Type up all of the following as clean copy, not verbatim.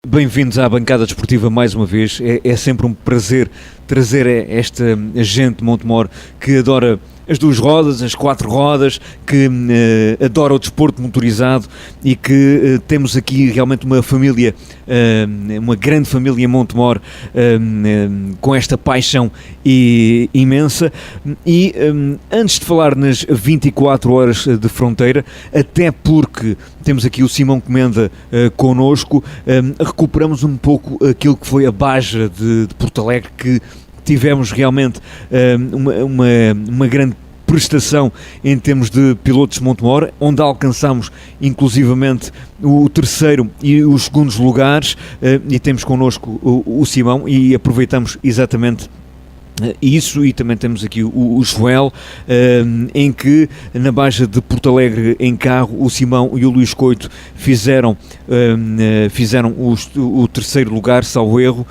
Bem-vindos à bancada desportiva mais uma vez. É sempre um prazer trazer esta gente de Montemor que adora as duas rodas, as quatro rodas, que adora o desporto motorizado e que temos aqui realmente uma família, uma grande família em Montemor, com esta paixão imensa. E antes de falar nas 24 horas de fronteira, até porque temos aqui o Simão Comenda connosco, recuperamos um pouco aquilo que foi a Baja de Porto Alegre, que tivemos realmente uma grande prestação em termos de pilotos de Montemor, onde alcançamos inclusivamente o terceiro e os segundos lugares, e temos connosco o Simão e aproveitamos exatamente isso. E também temos aqui o Joel, em que na Baja de Porto Alegre em carro o Simão e o Luís Coito fizeram o terceiro lugar, salvo erro,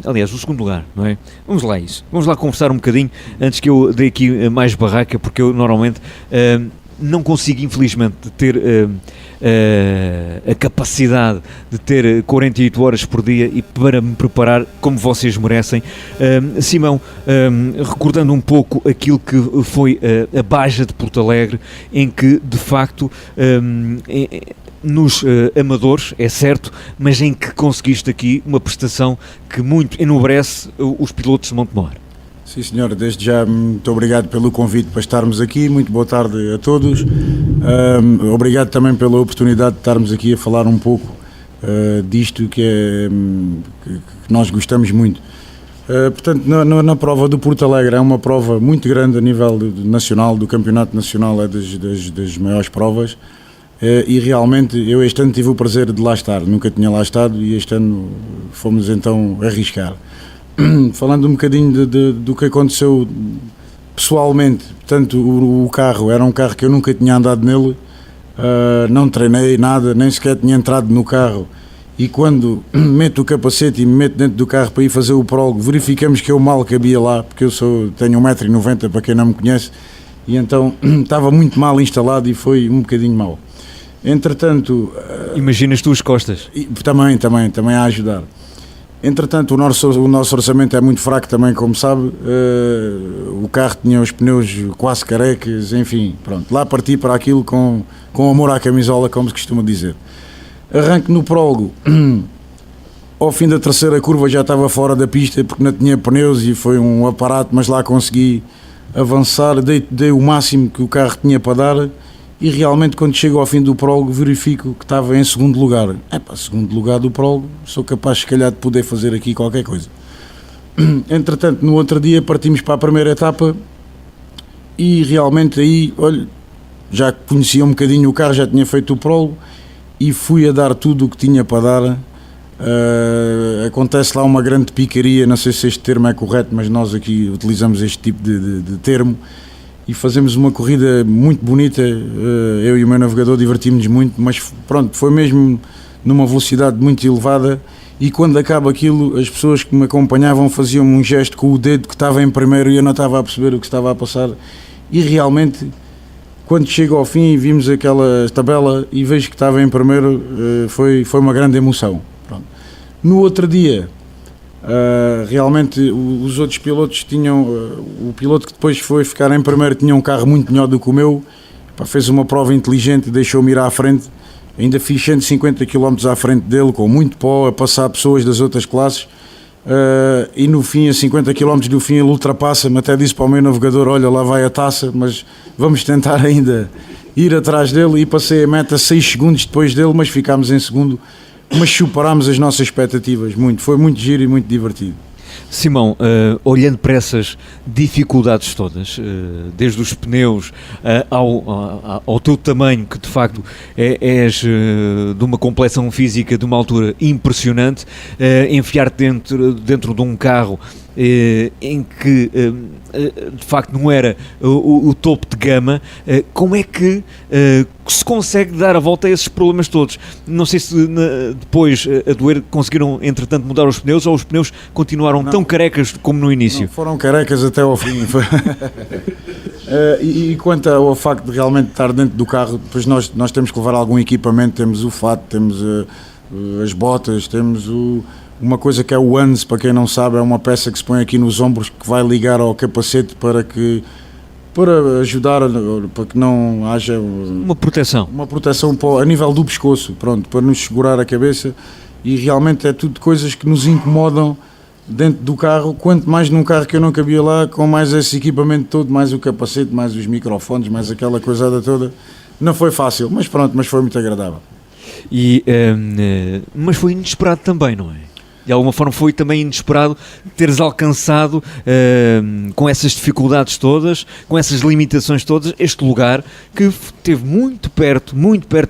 aliás o segundo lugar, não é? Vamos lá isso, vamos lá conversar um bocadinho antes que eu dê aqui mais barraca, porque eu normalmente não consigo infelizmente ter a capacidade de ter 48 horas por dia e para me preparar como vocês merecem. Simão, recordando um pouco aquilo que foi a Baja de Porto Alegre, em que de facto nos amadores, é certo, mas em que conseguiste aqui uma prestação que muito enobrece os pilotos de Montemor. Sim, senhor, desde já muito obrigado pelo convite para estarmos aqui, muito boa tarde a todos. Obrigado também pela oportunidade de estarmos aqui a falar um pouco disto que nós gostamos muito. Portanto, na prova do Porto Alegre é uma prova muito grande a nível nacional, do campeonato nacional, é das maiores provas, e realmente eu este ano tive o prazer de lá estar, nunca tinha lá estado e este ano fomos então arriscar. Falando um bocadinho do que aconteceu pessoalmente, portanto o carro era um carro que eu nunca tinha andado nele, não treinei nada, nem sequer tinha entrado no carro, e quando meto o capacete e me meto dentro do carro para ir fazer o prólogo, verificamos que eu mal cabia lá, porque tenho 1,90 m para quem não me conhece, e então estava muito mal instalado e foi um bocadinho mau. Entretanto... Imaginas tu as costas? Também a ajudar. Entretanto, o nosso orçamento é muito fraco também, como sabe, o carro tinha os pneus quase carecas, enfim, pronto, lá parti para aquilo com amor à camisola, como se costuma dizer. Arranque no prólogo, ao fim da terceira curva já estava fora da pista porque não tinha pneus e foi um aparato, mas lá consegui avançar, dei o máximo que o carro tinha para dar. E realmente quando chego ao fim do prólogo verifico que estava em segundo lugar. Segundo lugar do prólogo, sou capaz se calhar de poder fazer aqui qualquer coisa. Entretanto, no outro dia partimos para a primeira etapa e realmente aí, olha, já conhecia um bocadinho o carro, já tinha feito o prólogo e fui a dar tudo o que tinha para dar. Acontece lá uma grande picaria, não sei se este termo é correto, mas nós aqui utilizamos este tipo de termo. E fazemos uma corrida muito bonita, eu e o meu navegador divertimos-nos muito, mas pronto, foi mesmo numa velocidade muito elevada, e quando acaba aquilo, as pessoas que me acompanhavam faziam um gesto com o dedo que estava em primeiro e eu não estava a perceber o que estava a passar, e realmente, quando chego ao fim e vimos aquela tabela e vejo que estava em primeiro, foi uma grande emoção. Pronto. No outro dia... realmente os outros pilotos tinham, o piloto que depois foi ficar em primeiro tinha um carro muito melhor do que o meu, fez uma prova inteligente, deixou-me ir à frente, ainda fiz 150 km à frente dele com muito pó, a passar pessoas das outras classes, e no fim, a 50 km do fim ele ultrapassa-me, até disse para o meu navegador, olha lá vai a taça, mas vamos tentar ainda ir atrás dele, e passei a meta 6 segundos depois dele, mas ficámos em segundo. Mas superámos as nossas expectativas muito, foi muito giro e muito divertido. Simão, olhando para essas dificuldades todas, desde os pneus ao teu tamanho, que de facto és de uma complexão física de uma altura impressionante, enfiar-te dentro de um carro em que de facto não era o topo de gama, como é que se consegue dar a volta a esses problemas todos? Não sei se depois a Duer conseguiram entretanto mudar os pneus, ou os pneus continuaram tão carecas como no início? Não, foram carecas até ao fim. E quanto ao facto de realmente estar dentro do carro, depois nós temos que levar algum equipamento, temos o fato, temos as botas, temos uma coisa que é o ANS, para quem não sabe, é uma peça que se põe aqui nos ombros que vai ligar ao capacete para ajudar, para que não haja uma proteção a nível do pescoço, pronto, para nos segurar a cabeça, e realmente é tudo coisas que nos incomodam dentro do carro, quanto mais num carro que eu não cabia lá, com mais esse equipamento todo, mais o capacete, mais os microfones, mais aquela coisada toda. Não foi fácil, mas pronto, mas foi muito agradável. Mas foi inesperado também, não é? De alguma forma foi também inesperado teres alcançado, com essas dificuldades todas, com essas limitações todas, este lugar que esteve muito perto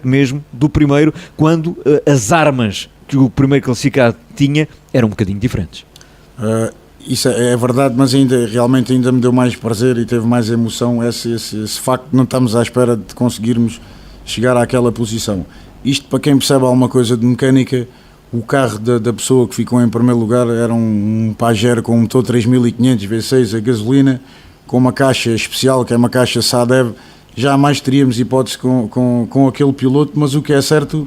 mesmo do primeiro, quando as armas que o primeiro classificado tinha eram um bocadinho diferentes. Isso é verdade, mas realmente ainda me deu mais prazer e teve mais emoção esse facto de não estarmos à espera de conseguirmos chegar àquela posição. Isto, para quem percebe alguma coisa de mecânica, o carro da pessoa que ficou em primeiro lugar era um Pajero com um motor 3500 V6 a gasolina, com uma caixa especial, que é uma caixa Sadev. Jamais teríamos hipótese com aquele piloto, mas o que é certo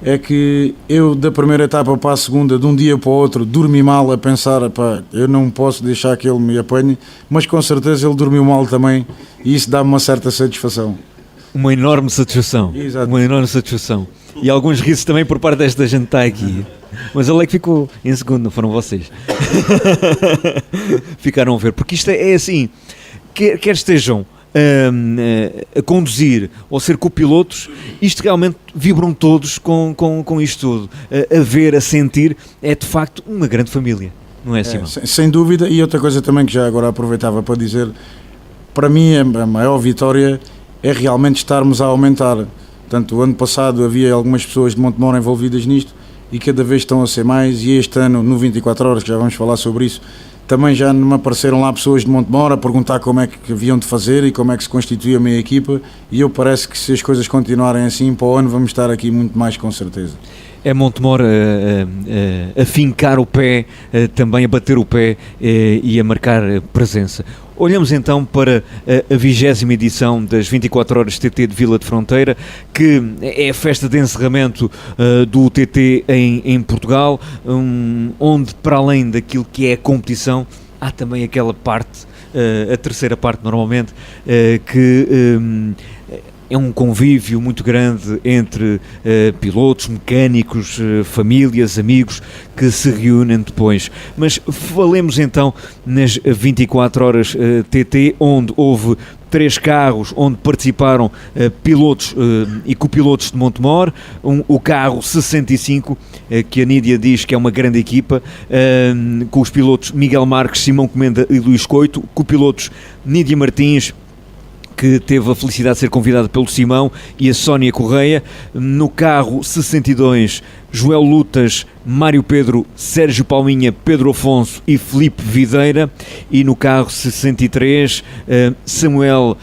é que eu, da primeira etapa para a segunda, de um dia para o outro, dormi mal a pensar, pá, eu não posso deixar que ele me apanhe, mas com certeza ele dormiu mal também, e isso dá-me uma certa satisfação. Uma enorme satisfação. Exato. Uma enorme satisfação. E alguns risos também por parte desta gente que está aqui. Mas ele é que ficou em segundo, não foram vocês. Ficaram a ver. Porque isto é assim, quer estejam a conduzir ou ser copilotos, isto realmente vibram todos com isto tudo. A ver, a sentir, é de facto uma grande família. Não é, Simão? Sem dúvida. E outra coisa também que já agora aproveitava para dizer, para mim a maior vitória é realmente estarmos a aumentar. Portanto, o ano passado havia algumas pessoas de Montemor envolvidas nisto e cada vez estão a ser mais, e este ano, no 24 horas, que já vamos falar sobre isso, também já me apareceram lá pessoas de Montemor a perguntar como é que haviam de fazer e como é que se constituía a minha equipa, e eu parece que se as coisas continuarem assim, para o ano vamos estar aqui muito mais, com certeza. É Montemor a fincar o pé, também a bater o pé e a marcar presença. Olhamos então para a 20ª edição das 24 Horas TT de Vila de Fronteira, que é a festa de encerramento do TT em Portugal, onde, para além daquilo que é a competição, há também aquela parte, a terceira parte normalmente, que é um convívio muito grande entre pilotos, mecânicos, famílias, amigos que se reúnem depois. Mas falemos então nas 24 horas TT, onde houve 3 carros, onde participaram pilotos e copilotos de Montemor, o carro 65, que a Nídia diz que é uma grande equipa, com os pilotos Miguel Marques, Simão Comenda e Luís Coito, copilotos Nídia Martins, que teve a felicidade de ser convidada pelo Simão, e a Sónia Correia. No carro 62, Joel Lutas, Mário Pedro, Sérgio Palminha, Pedro Afonso e Filipe Videira. E no carro 63, Samuel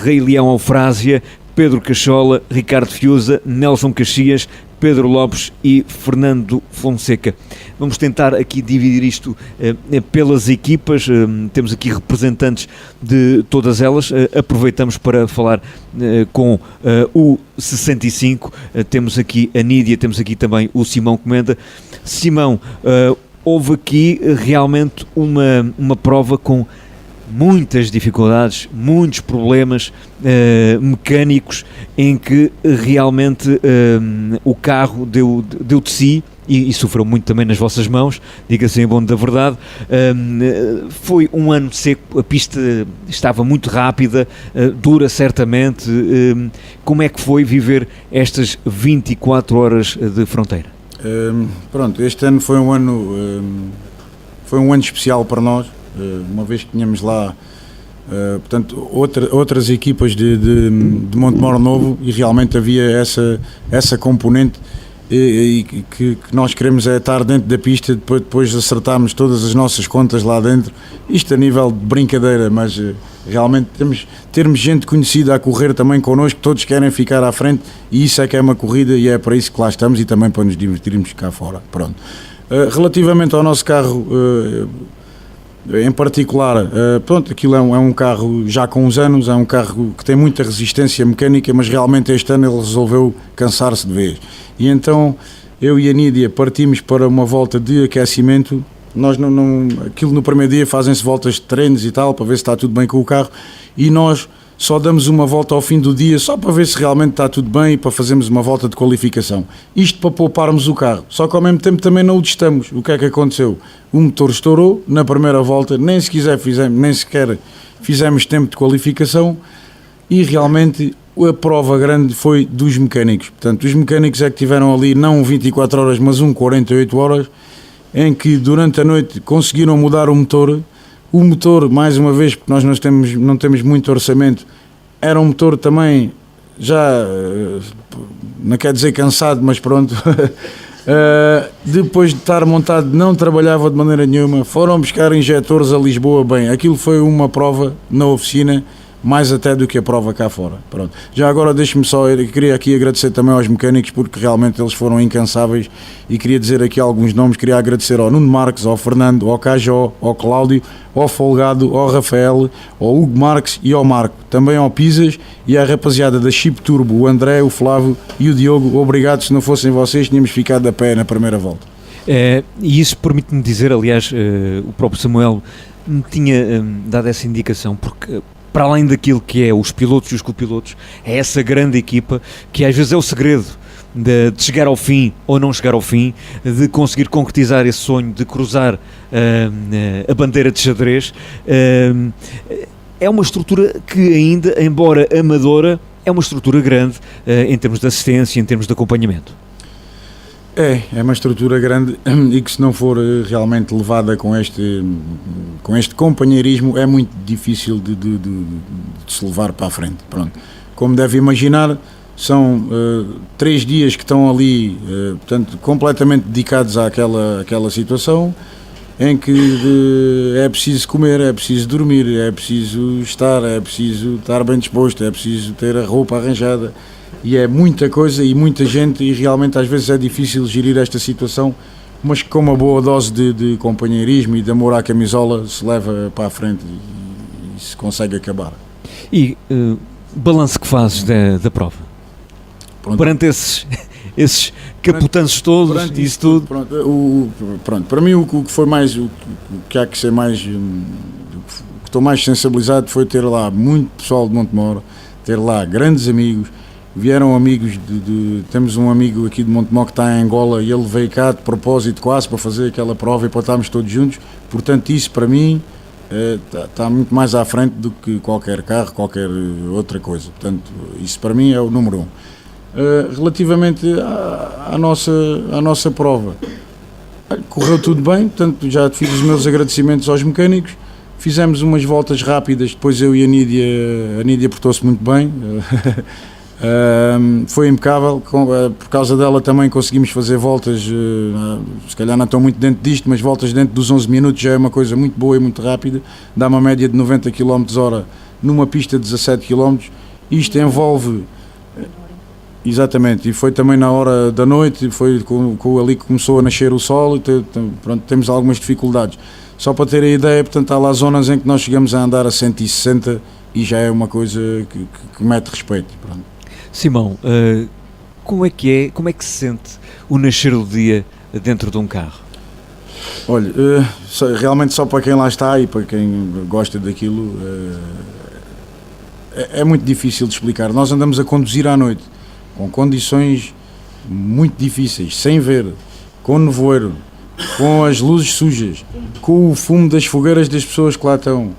Rei Leão Eufrásia, Pedro Cachola, Ricardo Fiuza, Nelson Caxias, Pedro Lopes e Fernando Fonseca. Vamos tentar aqui dividir isto pelas equipas, temos aqui representantes de todas elas, aproveitamos para falar com o 65, temos aqui a Nídia, temos aqui também o Simão Comenda. Simão, houve aqui realmente uma prova com muitas dificuldades, muitos problemas mecânicos, em que realmente o carro deu de si e sofreu muito também nas vossas mãos, diga-se em bom da verdade. Foi um ano seco, a pista estava muito rápida, dura certamente. Como é que foi viver estas 24 horas de Fronteira? Pronto, este ano foi um ano especial para nós, uma vez que tínhamos lá portanto, outras equipas de Montemor Novo, e realmente havia essa componente, e que nós queremos é estar dentro da pista, depois acertarmos todas as nossas contas lá dentro, isto a nível de brincadeira, mas realmente termos gente conhecida a correr também connosco, todos querem ficar à frente, e isso é que é uma corrida, e é para isso que lá estamos, e também para nos divertirmos cá fora. Pronto. Relativamente ao nosso carro em particular, pronto, aquilo é um carro já com uns anos, é um carro que tem muita resistência mecânica, mas realmente este ano ele resolveu cansar-se de vez. E então eu e a Nídia partimos para uma volta de aquecimento. Nós aquilo no primeiro dia fazem-se voltas de treinos e tal, para ver se está tudo bem com o carro, e nós só damos uma volta ao fim do dia, só para ver se realmente está tudo bem e para fazermos uma volta de qualificação. Isto para pouparmos o carro, só que ao mesmo tempo também não o testamos. O que é que aconteceu? O motor estourou na primeira volta, nem sequer fizemos tempo de qualificação, e realmente a prova grande foi dos mecânicos. Portanto, os mecânicos é que tiveram ali não 24 horas, mas 48 horas, em que durante a noite conseguiram mudar o motor. O motor, mais uma vez, porque nós não temos muito orçamento, era um motor também já, não quer dizer cansado, mas pronto, depois de estar montado não trabalhava de maneira nenhuma. Foram buscar injetores a Lisboa, bem, aquilo foi uma prova na oficina, mais até do que a prova cá fora. Pronto. Já agora deixe-me só, eu queria aqui agradecer também aos mecânicos, porque realmente eles foram incansáveis, e queria dizer aqui alguns nomes. Queria agradecer ao Nuno Marques, ao Fernando, ao Cajó, ao Cláudio, ao Folgado, ao Rafael, ao Hugo Marques e ao Marco, também ao Pisas e à rapaziada da Chip Turbo, o André, o Flávio e o Diogo. Obrigado, se não fossem vocês tínhamos ficado a pé na primeira volta. E isso permite-me dizer, aliás, o próprio Samuel me tinha dado essa indicação, porque para além daquilo que é os pilotos e os copilotos, é essa grande equipa que às vezes é o segredo de chegar ao fim ou não chegar ao fim, de conseguir concretizar esse sonho, de cruzar a bandeira de xadrez. É uma estrutura que ainda, embora amadora, é uma estrutura grande em termos de assistência, em termos de acompanhamento. É uma estrutura grande, e que se não for realmente levada com este companheirismo é muito difícil de se levar para a frente. Pronto. Como deve imaginar, são 3 dias que estão ali, portanto, completamente dedicados àquela situação, em que é preciso comer, é preciso dormir, é preciso estar bem disposto, é preciso ter a roupa arranjada. E é muita coisa e muita gente, e realmente às vezes é difícil gerir esta situação, mas com uma boa dose de companheirismo e de amor à camisola se leva para a frente e se consegue acabar. E balanço que fazes da prova? Pronto. Perante esses caputanços todos, perante isso tudo? Pronto, para mim o que foi mais, o que há que ser mais, o que estou mais sensibilizado foi ter lá muito pessoal de Montemor, ter lá grandes amigos. Vieram amigos, temos um amigo aqui de Montemor que está em Angola, e ele veio cá de propósito quase para fazer aquela prova e para estarmos todos juntos. Portanto, isso para mim está muito mais à frente do que qualquer carro, qualquer outra coisa. Portanto, isso para mim é o número 1. Relativamente à nossa prova, correu tudo bem, portanto já fiz os meus agradecimentos aos mecânicos. Fizemos umas voltas rápidas, depois eu e a Nídia portou-se muito bem. Foi impecável, por causa dela também conseguimos fazer voltas, se calhar não estão muito dentro disto, mas voltas dentro dos 11 minutos já é uma coisa muito boa e muito rápida, dá uma média de 90 km/h numa pista de 17 km. Isto envolve, exatamente, e foi também na hora da noite, foi ali que começou a nascer o sol, e pronto, temos algumas dificuldades. Só para ter a ideia, portanto, há lá zonas em que nós chegamos a andar a 160 e já é uma coisa que mete respeito. Pronto. Simão, como é que se sente o nascer do dia dentro de um carro? Olha, realmente só para quem lá está e para quem gosta daquilo, é muito difícil de explicar. Nós andamos a conduzir à noite, com condições muito difíceis, sem ver, com nevoeiro, com as luzes sujas, com o fumo das fogueiras das pessoas que lá estão.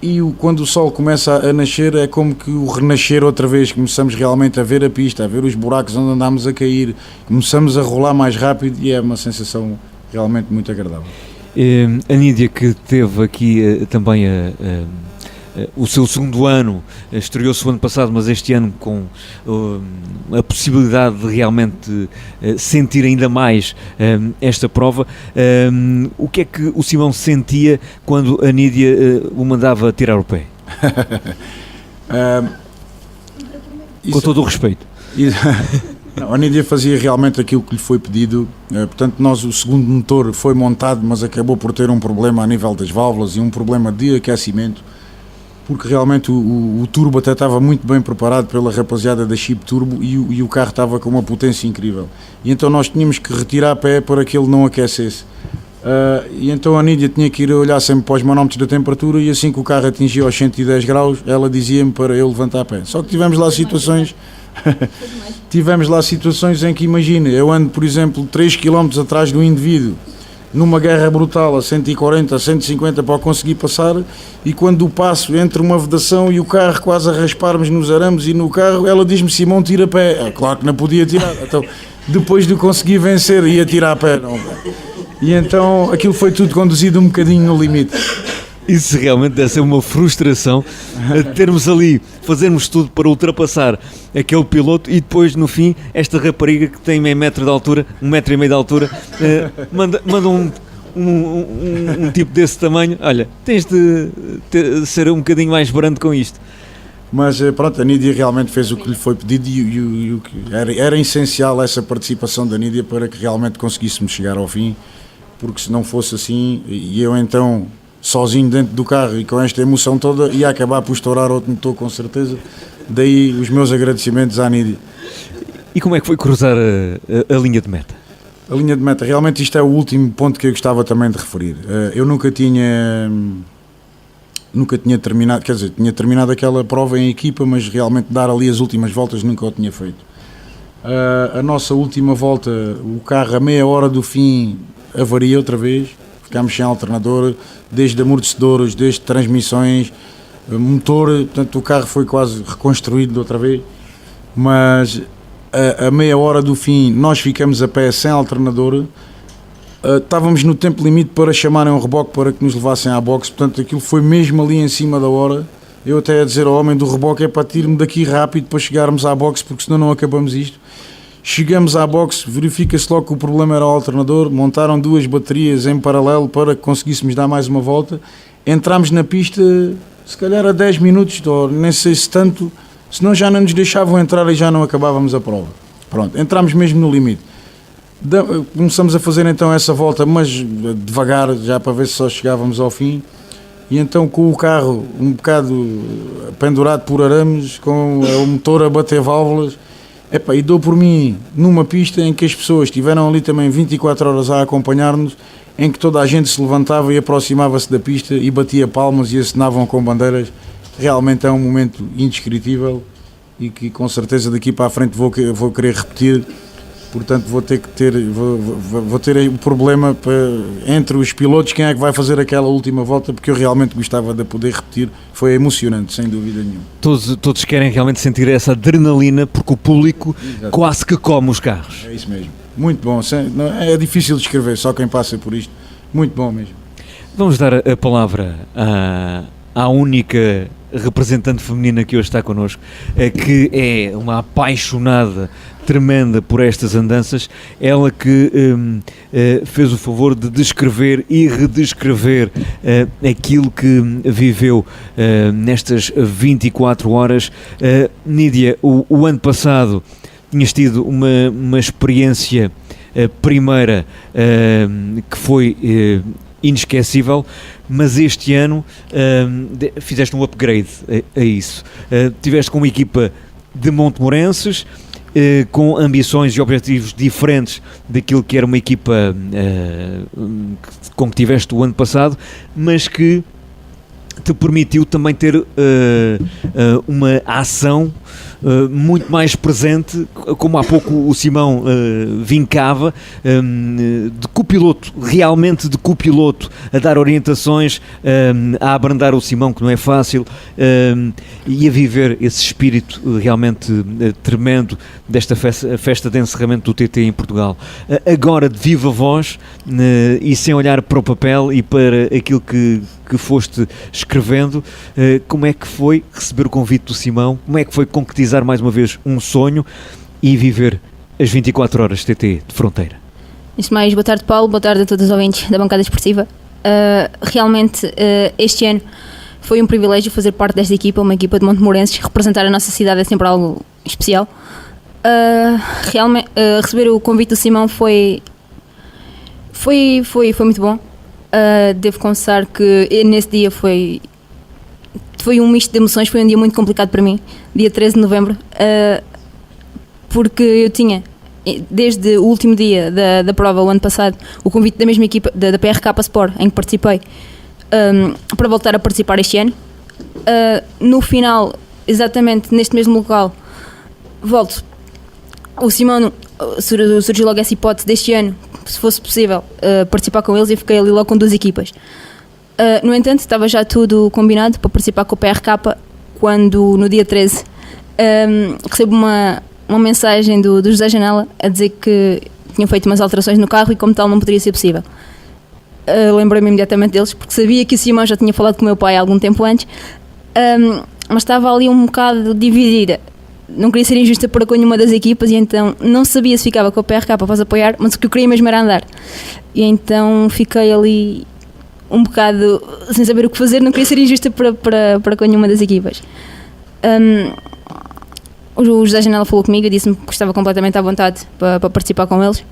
E quando o sol começa a nascer é como que o renascer outra vez, começamos realmente a ver a pista, a ver os buracos onde andámos a cair, começamos a rolar mais rápido, e é uma sensação realmente muito agradável. A Nídia, que teve aqui também o seu segundo ano, estreou-se o ano passado, mas este ano com a possibilidade de realmente sentir ainda mais esta prova. O que é que o Simão sentia quando a Nídia o mandava tirar o pé? Com todo o respeito. Não, a Nídia fazia realmente aquilo que lhe foi pedido, portanto o segundo motor foi montado, mas acabou por ter um problema a nível das válvulas e um problema de aquecimento. porque realmente o turbo até estava muito bem preparado pela rapaziada da Chip Turbo e o carro estava com uma potência incrível. E então nós tínhamos que retirar a pé para que ele não aquecesse. E então a Nídia tinha que ir olhar sempre para os manómetros da temperatura e assim que o carro atingia os 110 graus, ela dizia-me para eu levantar a pé. Só que tivemos lá situações... em que, imagina, eu ando, por exemplo, 3 km atrás do indivíduo, numa guerra brutal a 140, a 150 para conseguir passar, e quando o passo entre uma vedação e o carro quase a rasparmos nos arames e no carro, ela diz-me: Simão, tira a pé. Claro que não podia tirar, então depois de conseguir vencer ia tirar a pé, não. E então aquilo foi tudo conduzido um bocadinho no limite. Isso realmente deve ser uma frustração, termos ali, fazermos tudo para ultrapassar aquele piloto e depois no fim esta rapariga que tem meio metro de altura, 1,5 metro de altura, manda um tipo desse tamanho: olha, tens de ser um bocadinho mais brando com isto. Mas pronto, a Nídia realmente fez o que lhe foi pedido e era essencial essa participação da Nídia para que realmente conseguíssemos chegar ao fim, porque se não fosse assim, e eu então sozinho dentro do carro e com esta emoção toda, ia acabar por estourar outro motor com certeza. Daí os meus agradecimentos à Nídia. E como é que foi cruzar a linha de meta? A linha de meta, realmente isto é o último ponto que eu gostava também de referir. Eu nunca tinha terminado, quer dizer, tinha terminado aquela prova em equipa, mas realmente dar ali as últimas voltas nunca o tinha feito. A nossa última volta, o carro a meia hora do fim avaria outra vez, ficámos sem alternador, desde amortecedores, desde transmissões, motor, portanto o carro foi quase reconstruído outra vez, mas a meia hora do fim nós ficamos a pé sem alternador. Estávamos no tempo limite para chamarem um reboque para que nos levassem à boxe, portanto aquilo foi mesmo ali em cima da hora. Eu até a dizer ao homem do reboque: é para tirar-me daqui rápido para chegarmos à boxe, porque senão não acabamos isto. Chegamos à boxe, verifica-se logo que o problema era o alternador, montaram 2 baterias em paralelo para que conseguíssemos dar mais uma volta. Entramos na pista se calhar a 10 minutos, ou nem sei se tanto, senão já não nos deixavam entrar e já não acabávamos a prova. Pronto, entramos mesmo no limite. Começamos a fazer então essa volta, mas devagar, já para ver se só chegávamos ao fim. E então com o carro um bocado pendurado por arames, com o motor a bater válvulas, e dou por mim numa pista em que as pessoas estiveram ali também 24 horas a acompanhar-nos, em que toda a gente se levantava e aproximava-se da pista e batia palmas e assinavam com bandeiras. Realmente é um momento indescritível e que com certeza daqui para a frente vou querer repetir. Portanto vou ter o problema entre os pilotos, quem é que vai fazer aquela última volta, porque eu realmente gostava de poder repetir. Foi emocionante, sem dúvida nenhuma. Todos querem realmente sentir essa adrenalina, porque o público quase que come os carros. É isso mesmo, muito bom, é difícil de descrever, só quem passa por isto, muito bom mesmo. Vamos dar a palavra à única representante feminina que hoje está connosco, que é uma apaixonada tremenda por estas andanças, ela que fez o favor de descrever e redescrever aquilo que viveu nestas 24 horas. Nídia, o ano passado tinhas tido uma experiência primeira que foi inesquecível, mas este ano fizeste um upgrade a isso. Tiveste com uma equipa de montemorenses, com ambições e objetivos diferentes daquilo que era uma equipa com que tiveste o ano passado, mas que te permitiu também ter uma ação muito mais presente, como há pouco o Simão vincava, de copiloto, realmente de copiloto, a dar orientações, a abrandar o Simão, que não é fácil, e a viver esse espírito realmente tremendo desta festa de encerramento do TT em Portugal. Agora, de viva voz, e sem olhar para o papel e para aquilo que foste escrevendo, como é que foi receber o convite do Simão? Como é que foi concretizar mais uma vez um sonho e viver as 24 horas TT de Fronteira? Antes de mais, boa tarde, Paulo, boa tarde a todos os ouvintes da bancada esportiva. Realmente, este ano foi um privilégio fazer parte desta equipa, uma equipa de montemorenses. Representar a nossa cidade é sempre algo especial. Realmente, receber o convite do Simão foi muito bom. Devo confessar que nesse dia foi foi um misto de emoções, foi um dia muito complicado para mim, dia 13 de novembro, porque eu tinha, desde o último dia da prova, o ano passado, o convite da mesma equipa, da PRK Sport, em que participei, para voltar a participar este ano. No final, exatamente neste mesmo local, volto. O Simão surgiu logo essa hipótese deste ano, se fosse possível, participar com eles, e fiquei ali logo com 2 equipas. No entanto, estava já tudo combinado para participar com o PRK, quando no dia 13 recebo uma mensagem do José Janela a dizer que tinham feito umas alterações no carro e como tal não poderia ser possível. Lembrei-me imediatamente deles, porque sabia que o Simão já tinha falado com o meu pai há algum tempo antes, mas estava ali um bocado dividida. Não queria ser injusta para com nenhuma das equipas, e então não sabia se ficava com o PRK para apoiar, mas o que eu queria mesmo era andar. E então fiquei ali um bocado sem saber o que fazer, não queria ser injusta para com nenhuma das equipas. O José Janela falou comigo e disse-me que estava completamente à vontade para participar com eles,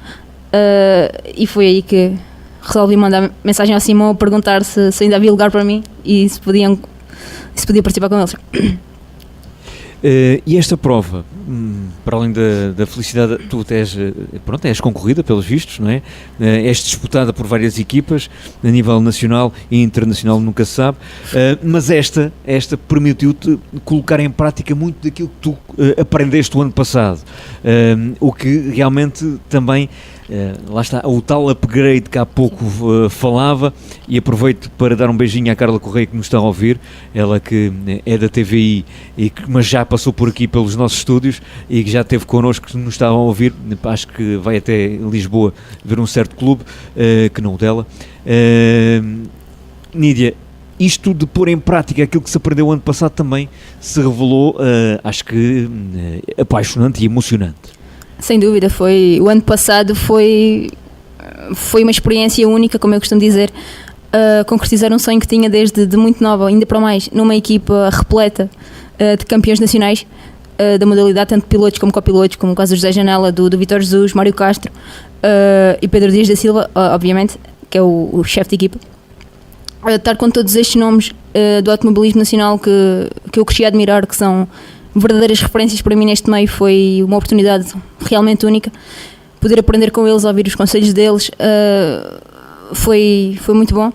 e foi aí que resolvi mandar mensagem ao Simão a perguntar se ainda havia lugar para mim e se podia participar com eles. E esta prova, para além da felicidade, tu és concorrida pelos vistos, não é? És disputada por várias equipas a nível nacional e internacional, nunca se sabe, mas esta permitiu-te colocar em prática muito daquilo que tu aprendeste o ano passado, o que realmente também, lá está, o tal upgrade que há pouco falava, e aproveito para dar um beijinho à Carla Correia, que nos está a ouvir, ela que é da TVI, mas já passou por aqui pelos nossos estúdios e que já esteve connosco, que nos está a ouvir, acho que vai até Lisboa ver um certo clube, que não o dela. Nídia, isto de pôr em prática aquilo que se aprendeu o ano passado também se revelou, acho que apaixonante e emocionante. Sem dúvida, o ano passado foi uma experiência única, como eu costumo dizer, concretizar um sonho que tinha desde muito nova, ainda para mais, numa equipa repleta de campeões nacionais da modalidade, tanto pilotos como copilotos, como o caso do José Janela, do Vítor Jesus, Mário Castro e Pedro Dias da Silva, obviamente, que é o chefe de equipa. Estar com todos estes nomes do automobilismo nacional que eu cresci a admirar, que são verdadeiras referências para mim neste meio, foi uma oportunidade realmente única. Poder aprender com eles, ouvir os conselhos deles, foi muito bom,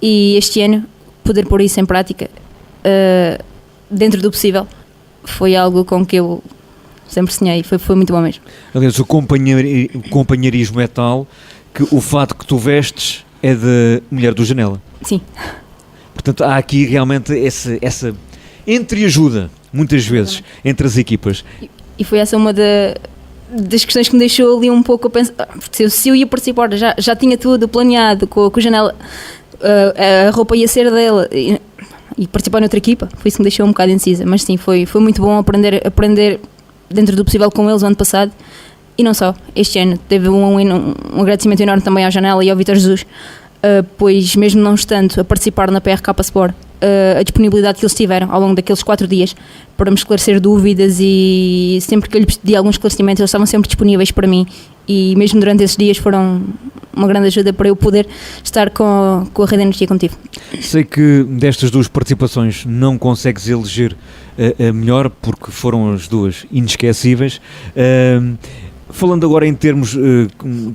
e este ano poder pôr isso em prática dentro do possível foi algo com que eu sempre sonhei, foi muito bom mesmo. Aliás, o companheirismo é tal que o fato que tu vestes é da mulher do Janela. Sim. Portanto, há aqui realmente essa entreajuda, muitas vezes, entre as equipas. E foi essa uma das questões que me deixou ali um pouco a pensar, porque se eu ia participar, já tinha tudo planeado com o Janela, a roupa ia ser dela, e participar noutra equipa, foi isso que me deixou um bocado indecisa. Mas sim, foi muito bom aprender dentro do possível com eles o ano passado, e não só, este ano teve um agradecimento enorme também ao Janela e ao Vítor Jesus, pois mesmo não estando a participar na PRK Sport, a disponibilidade que eles tiveram ao longo daqueles 4 dias para me esclarecer dúvidas, e sempre que eu lhes pedi algum esclarecimento eles estavam sempre disponíveis para mim, e mesmo durante esses dias foram uma grande ajuda para eu poder estar com a Rede Energia como tive. Sei que destas 2 participações não consegues eleger a melhor, porque foram as 2 inesquecíveis. Falando agora em termos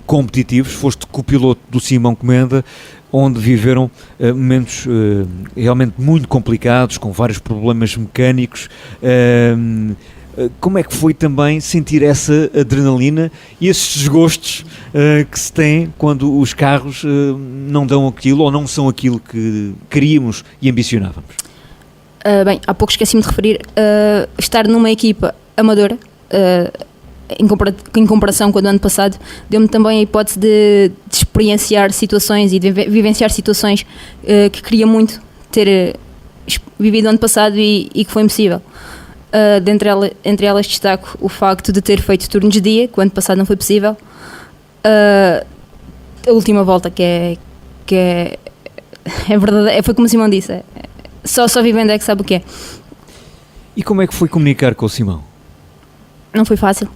competitivos, foste copiloto do Simão Comenda, onde viveram momentos realmente muito complicados, com vários problemas mecânicos. Como é que foi também sentir essa adrenalina e esses desgostos que se tem quando os carros não dão aquilo, ou não são aquilo que queríamos e ambicionávamos? Bem, há pouco esqueci-me de referir, estar numa equipa amadora, em comparação com a do ano passado, deu-me também a hipótese de experienciar situações e de vivenciar situações que queria muito ter vivido ano passado e que foi impossível. Entre elas destaco o facto de ter feito turnos de dia, que o ano passado não foi possível, a última volta, que é verdade, foi como o Simão disse, só vivendo é que sabe o que é. E como é que foi comunicar com o Simão? Não foi fácil,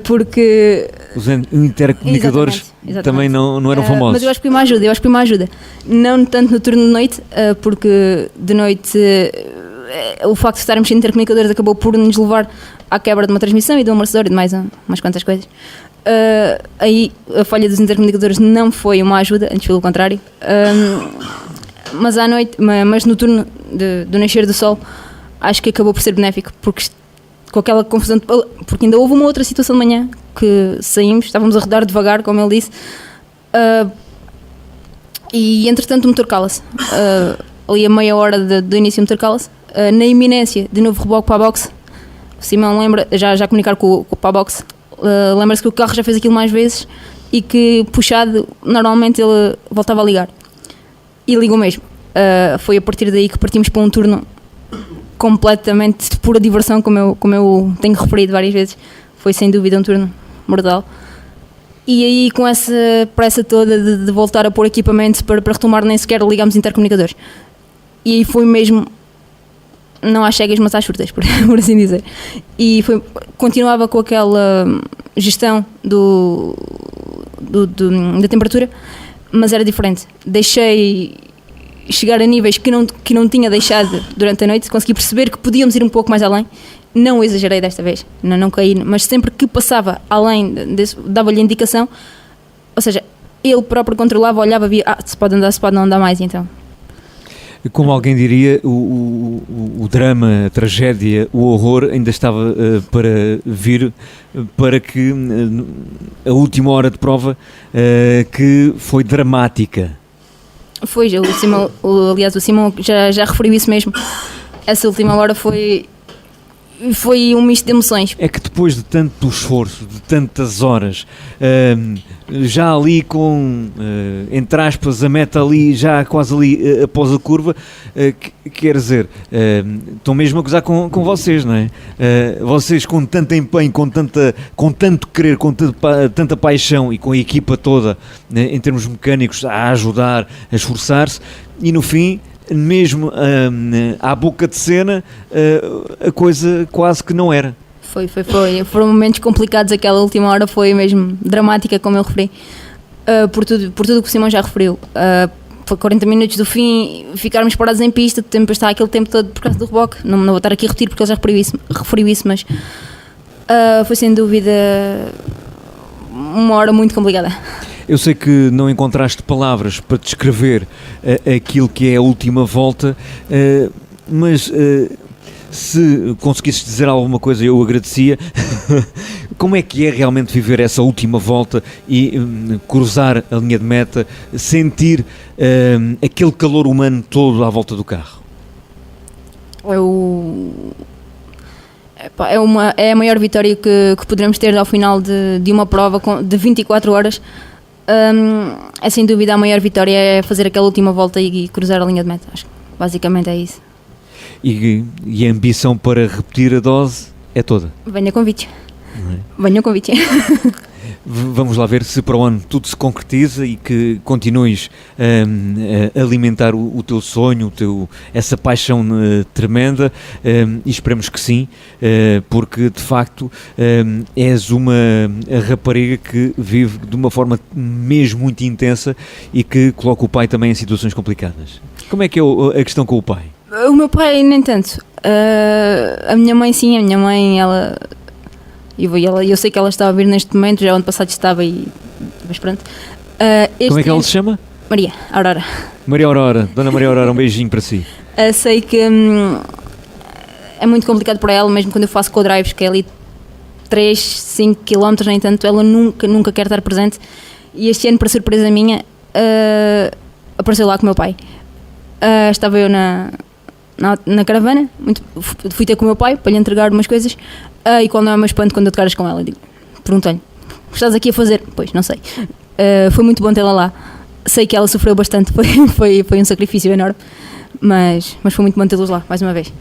porque Os intercomunicadores Exatamente. também não eram famosos. Mas eu acho que foi uma ajuda. Não tanto no turno de noite, porque de noite o facto de estarmos sem intercomunicadores acabou por nos levar à quebra de uma transmissão e de um amortecedor e de mais umas quantas coisas. Aí a falha dos intercomunicadores não foi uma ajuda, antes pelo contrário. Mas à noite, mas no turno do nascer do sol, acho que acabou por ser benéfico, porque com aquela confusão, porque ainda houve uma outra situação de manhã que saímos, estávamos a rodar devagar, como ele disse, e entretanto o motor cala-se. Ali a meia hora do início o motor cala-se, na iminência de novo reboque para a boxe. O Simão lembra, já comunicar para a boxe, lembra-se que o carro já fez aquilo mais vezes e que puxado normalmente ele voltava a ligar, e ligou mesmo. Foi a partir daí que partimos para um turno completamente de pura diversão, como eu tenho referido várias vezes. Foi sem dúvida um turno mortal. E aí, com essa pressa toda de voltar a pôr equipamento para retomar, nem sequer ligámos intercomunicadores. E aí foi mesmo, não às cegas, mas às surdas, por assim dizer. E continuava com aquela gestão da temperatura, mas era diferente. Deixei chegar a níveis que não tinha deixado durante a noite, consegui perceber que podíamos ir um pouco mais além. Não exagerei desta vez, não caí, mas sempre que passava além desse, dava-lhe indicação, ou seja, ele próprio controlava, olhava, via, se pode andar, se pode não andar mais, então. Como alguém diria, o drama, a tragédia, o horror ainda estava para vir, para que a última hora de prova, que foi dramática. Foi, aliás, o Simão já referiu isso mesmo. Essa última hora foi um misto de emoções. É que depois de tanto esforço, de tantas horas, já ali com, entre aspas, a meta ali, já quase ali após a curva, quer dizer, estão mesmo a gozar com vocês, não é? Vocês com tanto empenho, com tanto querer, com tanta paixão e com a equipa toda, né, em termos mecânicos, a ajudar, a esforçar-se, e no fim, mesmo à boca de cena, a coisa quase que não era. Foram momentos complicados. Aquela última hora foi mesmo dramática, como eu referi, por tudo que o Simão já referiu. Foi 40 minutos do fim, ficarmos parados em pista, tempo a estar aquele tempo todo por causa do reboque. Não vou estar aqui a repetir porque ele já referiu isso, mas foi sem dúvida uma hora muito complicada. Eu sei que não encontraste palavras para descrever aquilo que é a última volta, mas se conseguisses dizer alguma coisa eu agradecia. Como é que é realmente viver essa última volta e cruzar a linha de meta, sentir aquele calor humano todo à volta do carro? É a maior vitória que poderemos ter ao final de uma prova de 24 horas. É sem dúvida a maior vitória, é fazer aquela última volta e cruzar a linha de meta. Acho que basicamente é isso. E a ambição para repetir a dose é toda? Venha convite. Não é? Venha convite. Vamos lá ver se para o ano tudo se concretiza e que continues a alimentar o teu sonho, essa paixão tremenda, e esperemos que sim, porque de facto és uma rapariga que vive de uma forma mesmo muito intensa e que coloca o pai também em situações complicadas. Como é que é a questão com o pai? O meu pai nem tanto. A minha mãe sim, a minha mãe, ela... Eu sei que ela está a vir neste momento, já ano passado estava e... Mas pronto. Como é que ela se chama? Maria Aurora. Maria Aurora, Dona Maria Aurora, um beijinho para si. Sei que é muito complicado para ela, mesmo quando eu faço co-drives, que é ali 3, 5 km, nem tanto, ela nunca quer estar presente. E este ano, para surpresa minha, apareceu lá com o meu pai. Estava eu na caravana, fui ter com o meu pai para lhe entregar umas coisas, e qual não é o meu espanto quando eu te caras com ela? Pergunto-lhe, o que estás aqui a fazer? Pois, não sei. Foi muito bom tê-la lá. Sei que ela sofreu bastante, foi um sacrifício enorme, mas foi muito bom tê-los lá, mais uma vez.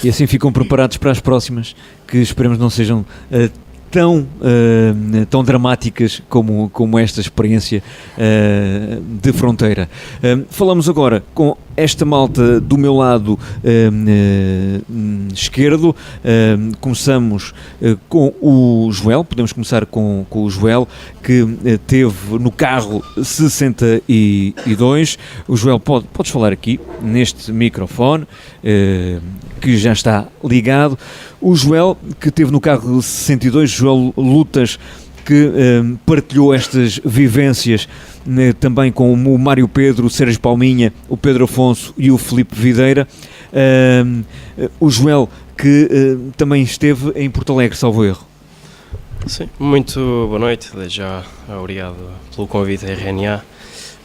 E assim ficam preparados para as próximas, que esperemos não sejam tão dramáticas como esta experiência de fronteira. Falamos agora com esta malta do meu lado esquerdo. Começamos com o Joel, podemos começar com o Joel, que teve no carro 62. O Joel, podes falar aqui neste microfone que já está ligado. O Joel, que teve no carro 62, Joel Lutas, que partilhou estas vivências também com o Mário Pedro, o Sérgio Palminha, o Pedro Afonso e o Filipe Videira. O Joel, que também esteve em Porto Alegre, salvo erro. Sim, muito boa noite, desde já obrigado pelo convite à RNA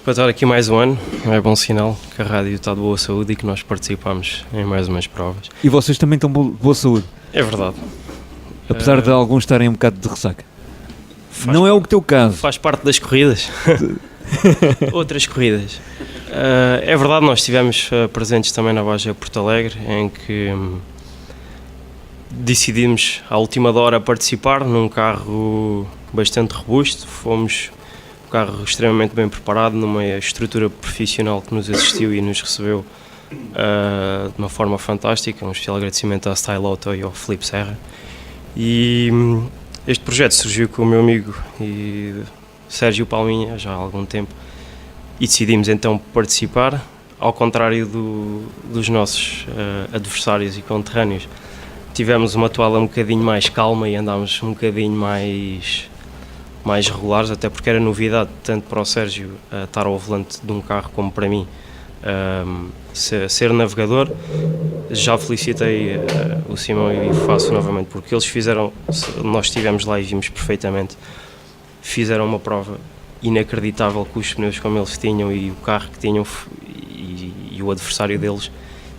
para estar aqui mais um ano. É bom sinal que a rádio está de boa saúde e que nós participamos em mais umas provas. E vocês também estão de boa saúde? É verdade. Apesar de alguns estarem um bocado de ressaca. Não é o teu caso. Faz parte das corridas. Outras corridas. É verdade, nós estivemos presentes também na Baja Porto Alegre, em que decidimos à última hora participar num carro bastante robusto. Fomos um carro extremamente bem preparado, numa estrutura profissional que nos assistiu e nos recebeu de uma forma fantástica. Um especial agradecimento à Style Auto e ao Filipe Serra. E este projeto surgiu com o meu amigo e Sérgio Palminha já há algum tempo e decidimos então participar, ao contrário dos nossos adversários e conterrâneos. Tivemos uma toada um bocadinho mais calma e andámos um bocadinho mais regulares, até porque era novidade tanto para o Sérgio estar ao volante de um carro como para mim ser navegador. Já felicitei o Simão e faço novamente, porque eles fizeram, nós estivemos lá e vimos perfeitamente, fizeram uma prova inacreditável com os pneus como eles tinham e o carro que tinham e o adversário deles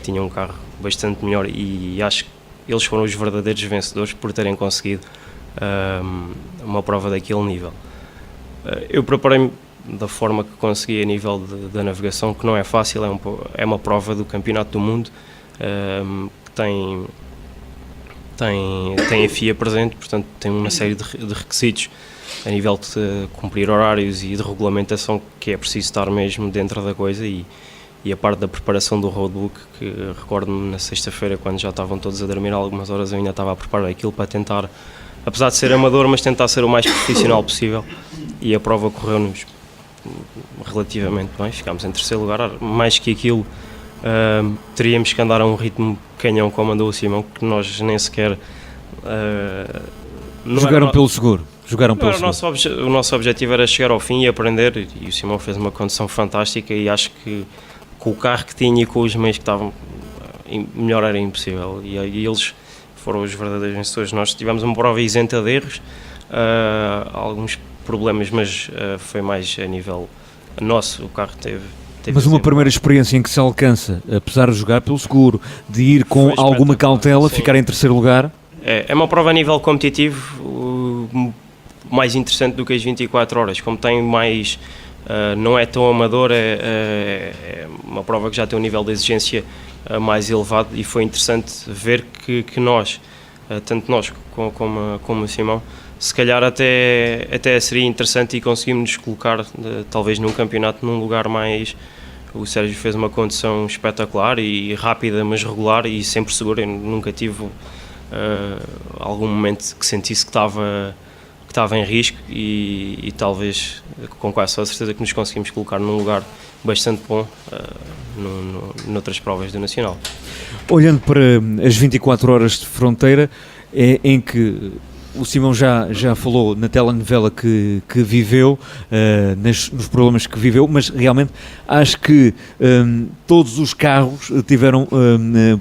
tinha um carro bastante melhor, e acho que eles foram os verdadeiros vencedores por terem conseguido uma prova daquele nível. Eu preparei-me da forma que consegui a nível da navegação, que não é fácil, é uma prova do Campeonato do Mundo, que tem a FIA presente, portanto tem uma série de requisitos a nível de cumprir horários e de regulamentação, que é preciso estar mesmo dentro da coisa, e a parte da preparação do roadbook, que recordo-me na sexta-feira, quando já estavam todos a dormir algumas horas, eu ainda estava a preparar aquilo para tentar, apesar de ser amador, mas tentar ser o mais profissional possível, e a prova correu-nos relativamente bem, ficámos em terceiro lugar. Mais que aquilo, teríamos que andar a um ritmo canhão como andou o Simão, que nós nem sequer jogaram pelo seguro. O nosso objetivo era chegar ao fim e aprender, e o Simão fez uma condução fantástica, e acho que com o carro que tinha e com os meios que estavam, melhor era impossível, e eles foram os verdadeiros vencedores. Nós tivemos uma prova isenta de erros, alguns problemas, mas foi mais a nível nosso. O carro teve mas uma primeira experiência em que se alcança, apesar de jogar pelo seguro, de ir com alguma cautela, sim, ficar em terceiro lugar. É uma prova a nível competitivo mais interessante do que as 24 horas, como tem mais, não é tão amador, é uma prova que já tem um nível de exigência mais elevado, e foi interessante ver que nós, tanto nós como o Simão, se calhar até seria interessante e conseguimos nos colocar talvez num campeonato num lugar mais. O Sérgio fez uma condução espetacular e rápida, mas regular e sempre segura. Eu nunca tive algum momento que sentisse que estava em risco, e talvez com quase a certeza que nos conseguimos colocar num lugar bastante bom noutras provas do Nacional. Olhando para as 24 horas de fronteira, em que o Simão já falou na telenovela que viveu, nos problemas que viveu, mas realmente acho que todos os carros tiveram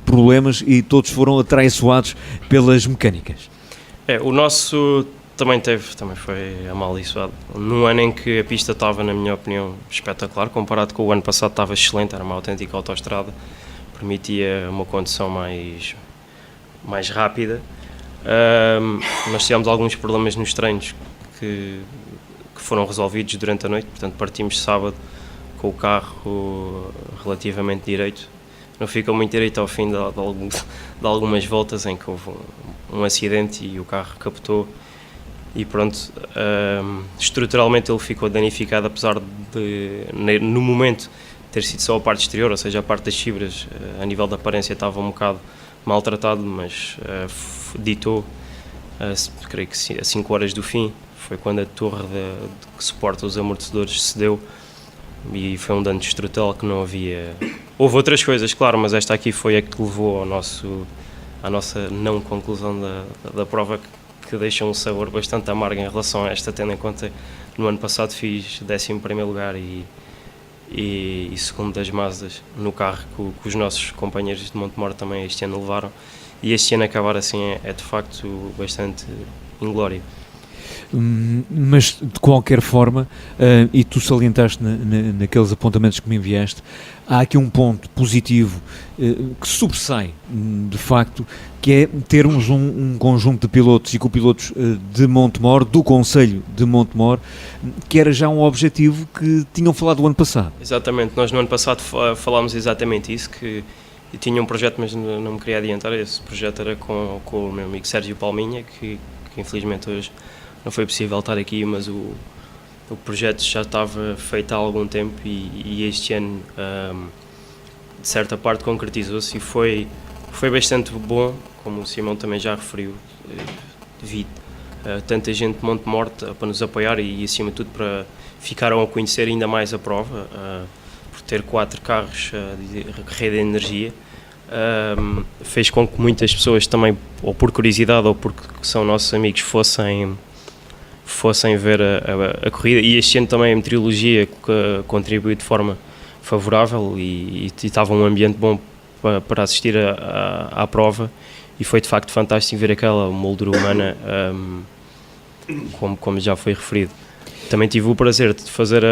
problemas e todos foram atraiçoados pelas mecânicas. O nosso também foi amaldiçoado. Num ano em que a pista estava, na minha opinião, espetacular, comparado com o ano passado, estava excelente, era uma autêntica autoestrada, permitia uma condução mais rápida. Mas tivemos alguns problemas nos treinos que foram resolvidos durante a noite, portanto partimos sábado com o carro relativamente direito, não ficou muito direito ao fim de algumas voltas em que houve um acidente e o carro capotou, e pronto, estruturalmente ele ficou danificado, apesar de no momento ter sido só a parte exterior, ou seja, a parte das fibras, a nível da aparência estava um bocado maltratado, mas ditou, creio que a 5 horas do fim, foi quando a torre que suporta os amortecedores cedeu, e foi um dano estrutural que não havia. Houve outras coisas, claro, mas esta aqui foi a que levou à nossa não conclusão da prova, que deixa um sabor bastante amargo em relação a esta, tendo em conta que no ano passado fiz 11º lugar e segundo das Mazdas no carro que os nossos companheiros de Montemor também este ano levaram, e este ano acabar assim é de facto bastante inglório. Mas de qualquer forma, e tu salientaste naqueles apontamentos que me enviaste, há aqui um ponto positivo que sobressai de facto, que é termos um conjunto de pilotos e copilotos de Montemor, do Conselho de Montemor, que era já um objetivo que tinham falado o ano passado. Exatamente, nós no ano passado falámos exatamente isso, que eu tinha um projeto, mas não me queria adiantar. Esse projeto era com o meu amigo Sérgio Palminha, que infelizmente hoje não foi possível estar aqui, mas o projeto já estava feito há algum tempo, e este ano de certa parte concretizou-se, e foi bastante bom, como o Simão também já referiu. Vi tanta gente de Montemor para nos apoiar e acima de tudo para ficaram a conhecer ainda mais a prova, por ter 4 carros de rede de energia. Fez com que muitas pessoas também, ou por curiosidade ou porque são nossos amigos, fossem ver a corrida, e este ano também a meteorologia contribuiu de forma favorável e estava um ambiente bom para assistir à prova, e foi de facto fantástico ver aquela moldura humana, como já foi referido. Também tive o prazer de fazer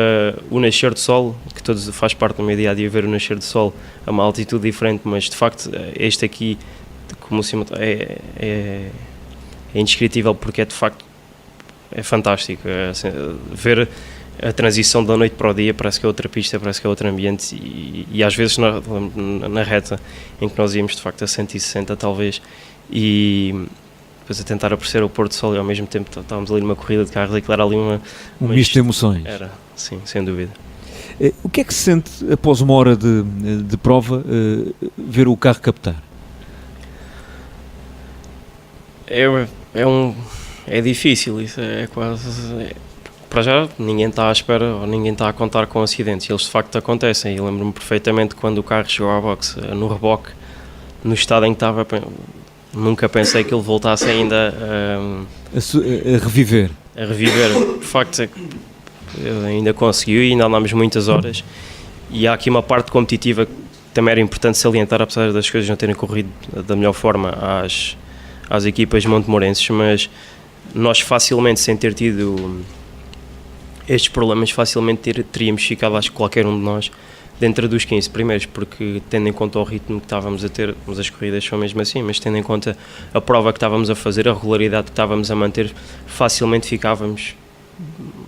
o nascer do sol, que faz parte do meu dia a dia ver o nascer do sol a uma altitude diferente, mas de facto este aqui, como o Simão, é indescritível, porque de facto é fantástico, assim, ver a transição da noite para o dia. Parece que é outra pista, parece que é outro ambiente, e às vezes na reta em que nós íamos de facto a 160 talvez, e depois a tentar apreciar o pôr do sol, e ao mesmo tempo estávamos ali numa corrida de carros, e era ali um misto de emoções. Era, sim, sem dúvida. O que é que se sente após uma hora de prova, ver o carro captar? É difícil, isso é quase... Para já, ninguém está à espera, ou ninguém está a contar com acidentes, e eles de facto acontecem. E lembro-me perfeitamente quando o carro chegou à boxe, no reboque, no estado em que estava, nunca pensei que ele voltasse ainda a reviver. De facto, ainda conseguiu, e ainda andámos muitas horas, e há aqui uma parte competitiva que também era importante salientar, apesar das coisas não terem corrido da melhor forma às equipas montemorenses, mas nós facilmente, sem ter tido estes problemas, facilmente teríamos ficado, acho que qualquer um de nós, dentro dos 15 primeiros, porque tendo em conta o ritmo que estávamos a ter, mas as corridas são mesmo assim, mas tendo em conta a prova que estávamos a fazer, a regularidade que estávamos a manter, facilmente ficávamos,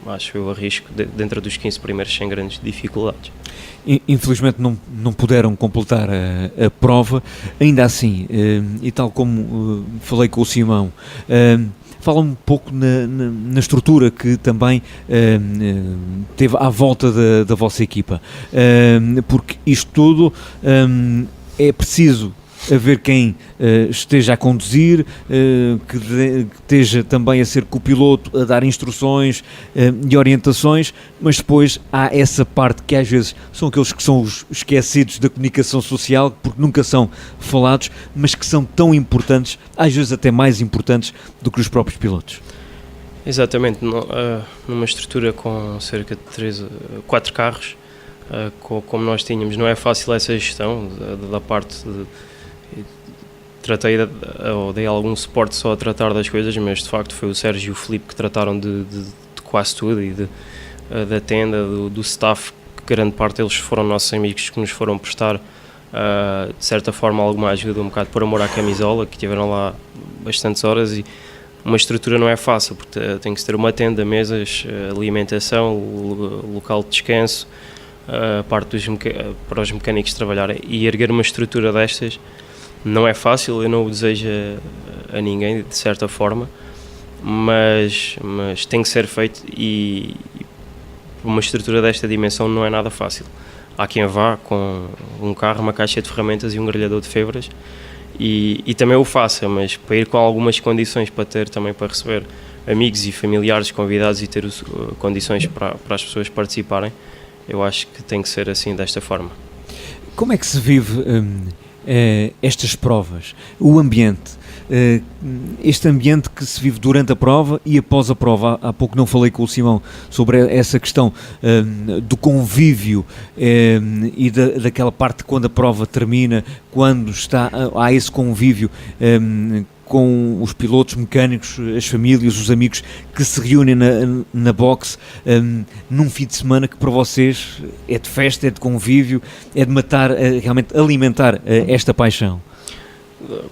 acho eu, a risco, dentro dos 15 primeiros, sem grandes dificuldades. Infelizmente não puderam completar a prova, ainda assim, e tal como falei com o Simão, fala um pouco na estrutura que também teve à volta da vossa equipa, porque isto tudo é preciso haver quem esteja a conduzir, que esteja também a ser copiloto, a dar instruções e orientações, mas depois há essa parte que às vezes são aqueles que são os esquecidos da comunicação social, porque nunca são falados, mas que são tão importantes, às vezes até mais importantes do que os próprios pilotos. Exatamente, numa estrutura com cerca de 4 carros, como nós tínhamos, não é fácil essa gestão da parte de... Dei algum suporte só a tratar das coisas, mas de facto foi o Sérgio e o Filipe que trataram de quase tudo, e da tenda, do staff, que grande parte deles foram nossos amigos, que nos foram prestar de certa forma alguma ajuda, um bocado por amor à camisola, que tiveram lá bastantes horas. E uma estrutura não é fácil, porque tem que ter uma tenda, mesas, alimentação, local de descanso, a parte para os mecânicos trabalharem, e erguer uma estrutura destas não é fácil. Eu não o desejo a ninguém, de certa forma, mas tem que ser feito, e uma estrutura desta dimensão não é nada fácil. há quem vá com um carro, uma caixa de ferramentas e um grelhador de febras, e também o faça, mas para ir com algumas condições, também para receber amigos e familiares convidados e ter condições para as pessoas participarem, eu acho que tem que ser assim, desta forma. Como é que se vive estas provas? O ambiente? Este ambiente que se vive durante a prova e após a prova. Há pouco não falei com o Simão sobre essa questão do convívio e daquela parte quando a prova termina, quando há esse convívio com os pilotos, mecânicos, as famílias, os amigos que se reúnem na boxe num fim de semana que para vocês é de festa, é de convívio, é de matar, realmente alimentar esta paixão.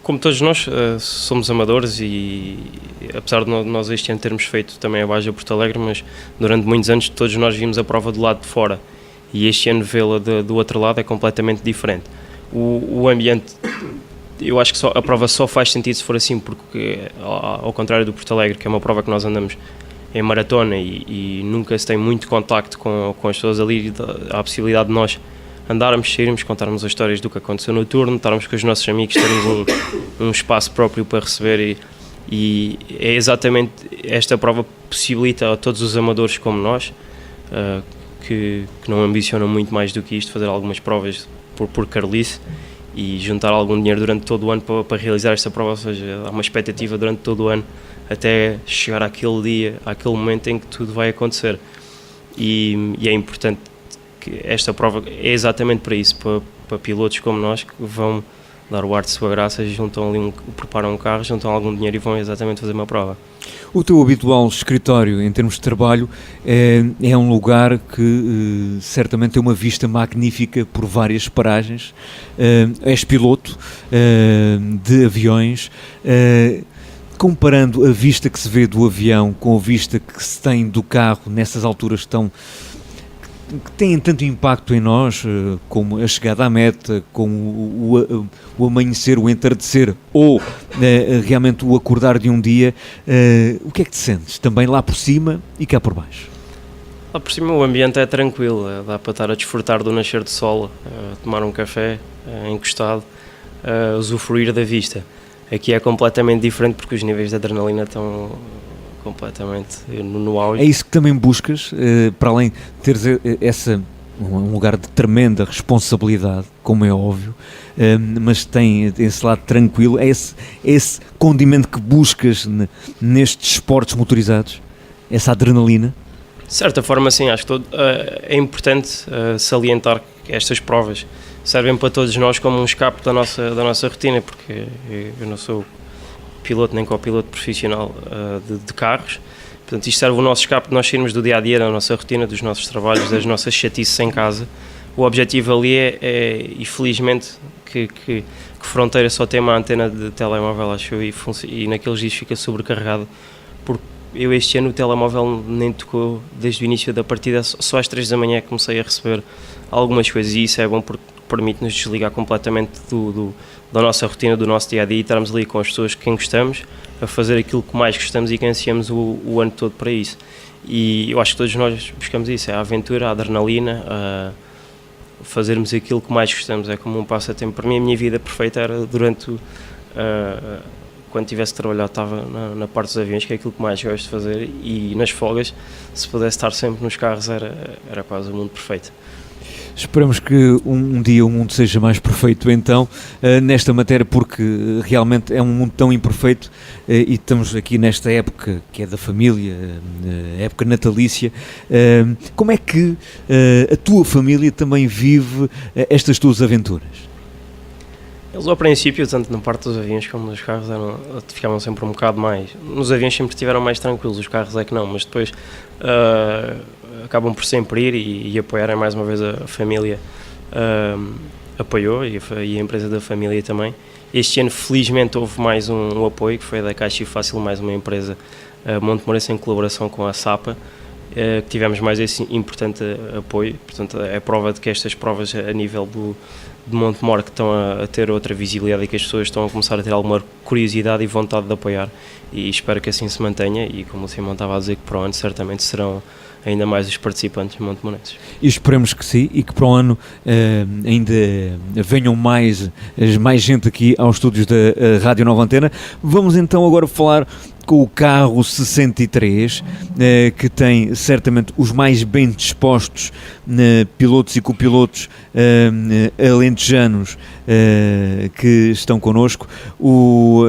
Como todos nós, somos amadores e apesar de nós este ano termos feito também a Baja Porto Alegre, mas durante muitos anos todos nós vimos a prova do lado de fora e este ano vê-la do outro lado é completamente diferente. O ambiente, eu acho que a prova só faz sentido se for assim, porque ao contrário do Porto Alegre, que é uma prova que nós andamos em maratona e nunca se tem muito contacto com as pessoas ali, há a possibilidade de nós andarmos, sairmos, contarmos as histórias do que aconteceu no turno, estarmos com os nossos amigos, termos um espaço próprio para receber e é exatamente esta prova que possibilita a todos os amadores como nós, que não ambicionam muito mais do que isto, fazer algumas provas por carolice e juntar algum dinheiro durante todo o ano para realizar esta prova, ou seja, há uma expectativa durante todo o ano até chegar àquele dia, àquele momento em que tudo vai acontecer e é importante que esta prova é exatamente para isso, para pilotos como nós que vão dar o ar de sua graça, juntam ali preparam um carro, juntam algum dinheiro e vão exatamente fazer uma prova. O teu habitual escritório em termos de trabalho é um lugar que certamente tem uma vista magnífica por várias paragens. És piloto de aviões. Comparando a vista que se vê do avião com a vista que se tem do carro nessas alturas que têm tanto impacto em nós, como a chegada à meta, como o amanhecer, o entardecer ou realmente o acordar de um dia, o que é que te sentes? Também lá por cima e cá por baixo? Lá por cima o ambiente é tranquilo, dá para estar a desfrutar do nascer de sol, tomar um café encostado, usufruir da vista. Aqui é completamente diferente porque os níveis de adrenalina estão completamente no auge. É isso que também buscas, para além de teres um lugar de tremenda responsabilidade, como é óbvio, mas tem esse lado tranquilo, é esse condimento que buscas nestes esportes motorizados, essa adrenalina? De certa forma sim, acho que é importante salientar que estas provas servem para todos nós como um escape da nossa rotina, porque eu não sou piloto nem copiloto profissional de carros, portanto isto serve o nosso escape de nós sairmos do dia-a-dia, da nossa rotina, dos nossos trabalhos, das nossas chatices em casa. O objetivo ali e felizmente que Fronteira só tem uma antena de telemóvel, acho eu, e naqueles dias fica sobrecarregado, porque eu este ano o telemóvel nem tocou desde o início da partida, só às 3 da manhã comecei a receber algumas coisas e isso é bom porque permite-nos desligar completamente da nossa rotina, do nosso dia-a-dia e estarmos ali com as pessoas que quem gostamos, a fazer aquilo que mais gostamos e que ansiamos o ano todo para isso. E eu acho que todos nós buscamos isso, é a aventura, a adrenalina, a fazermos aquilo que mais gostamos, é como um passatempo. Para mim a minha vida perfeita era durante quando tivesse trabalhado estava na parte dos aviões, que é aquilo que mais gosto de fazer, e nas folgas, se pudesse estar sempre nos carros era quase o mundo perfeito. Esperamos que um dia o mundo seja mais perfeito então, nesta matéria, porque realmente é um mundo tão imperfeito e estamos aqui nesta época que é da família, época natalícia. Como é que a tua família também vive estas tuas aventuras? Eles ao princípio, tanto na parte dos aviões como dos carros, ficavam sempre um bocado mais... Nos aviões sempre estiveram mais tranquilos, os carros é que não, mas depois... acabam por sempre ir e apoiarem mais uma vez a família, apoiou e a empresa da família também. Este ano felizmente houve mais um apoio, que foi da Caixa e Fácil, mais uma empresa Montemorense em colaboração com a SAPA, que tivemos mais esse importante apoio. Portanto é prova de que estas provas a nível de Montemor que estão a ter outra visibilidade e que as pessoas estão a começar a ter alguma curiosidade e vontade de apoiar, e espero que assim se mantenha, e como o Simão estava a dizer, que para o ano certamente serão ainda mais os participantes montemorenses. E esperemos que sim, e que para o ano ainda venham mais gente aqui aos estúdios da Rádio Nova Antena. Vamos então agora falar com o carro 63, que tem certamente os mais bem dispostos pilotos e copilotos alentejanos que estão connosco. O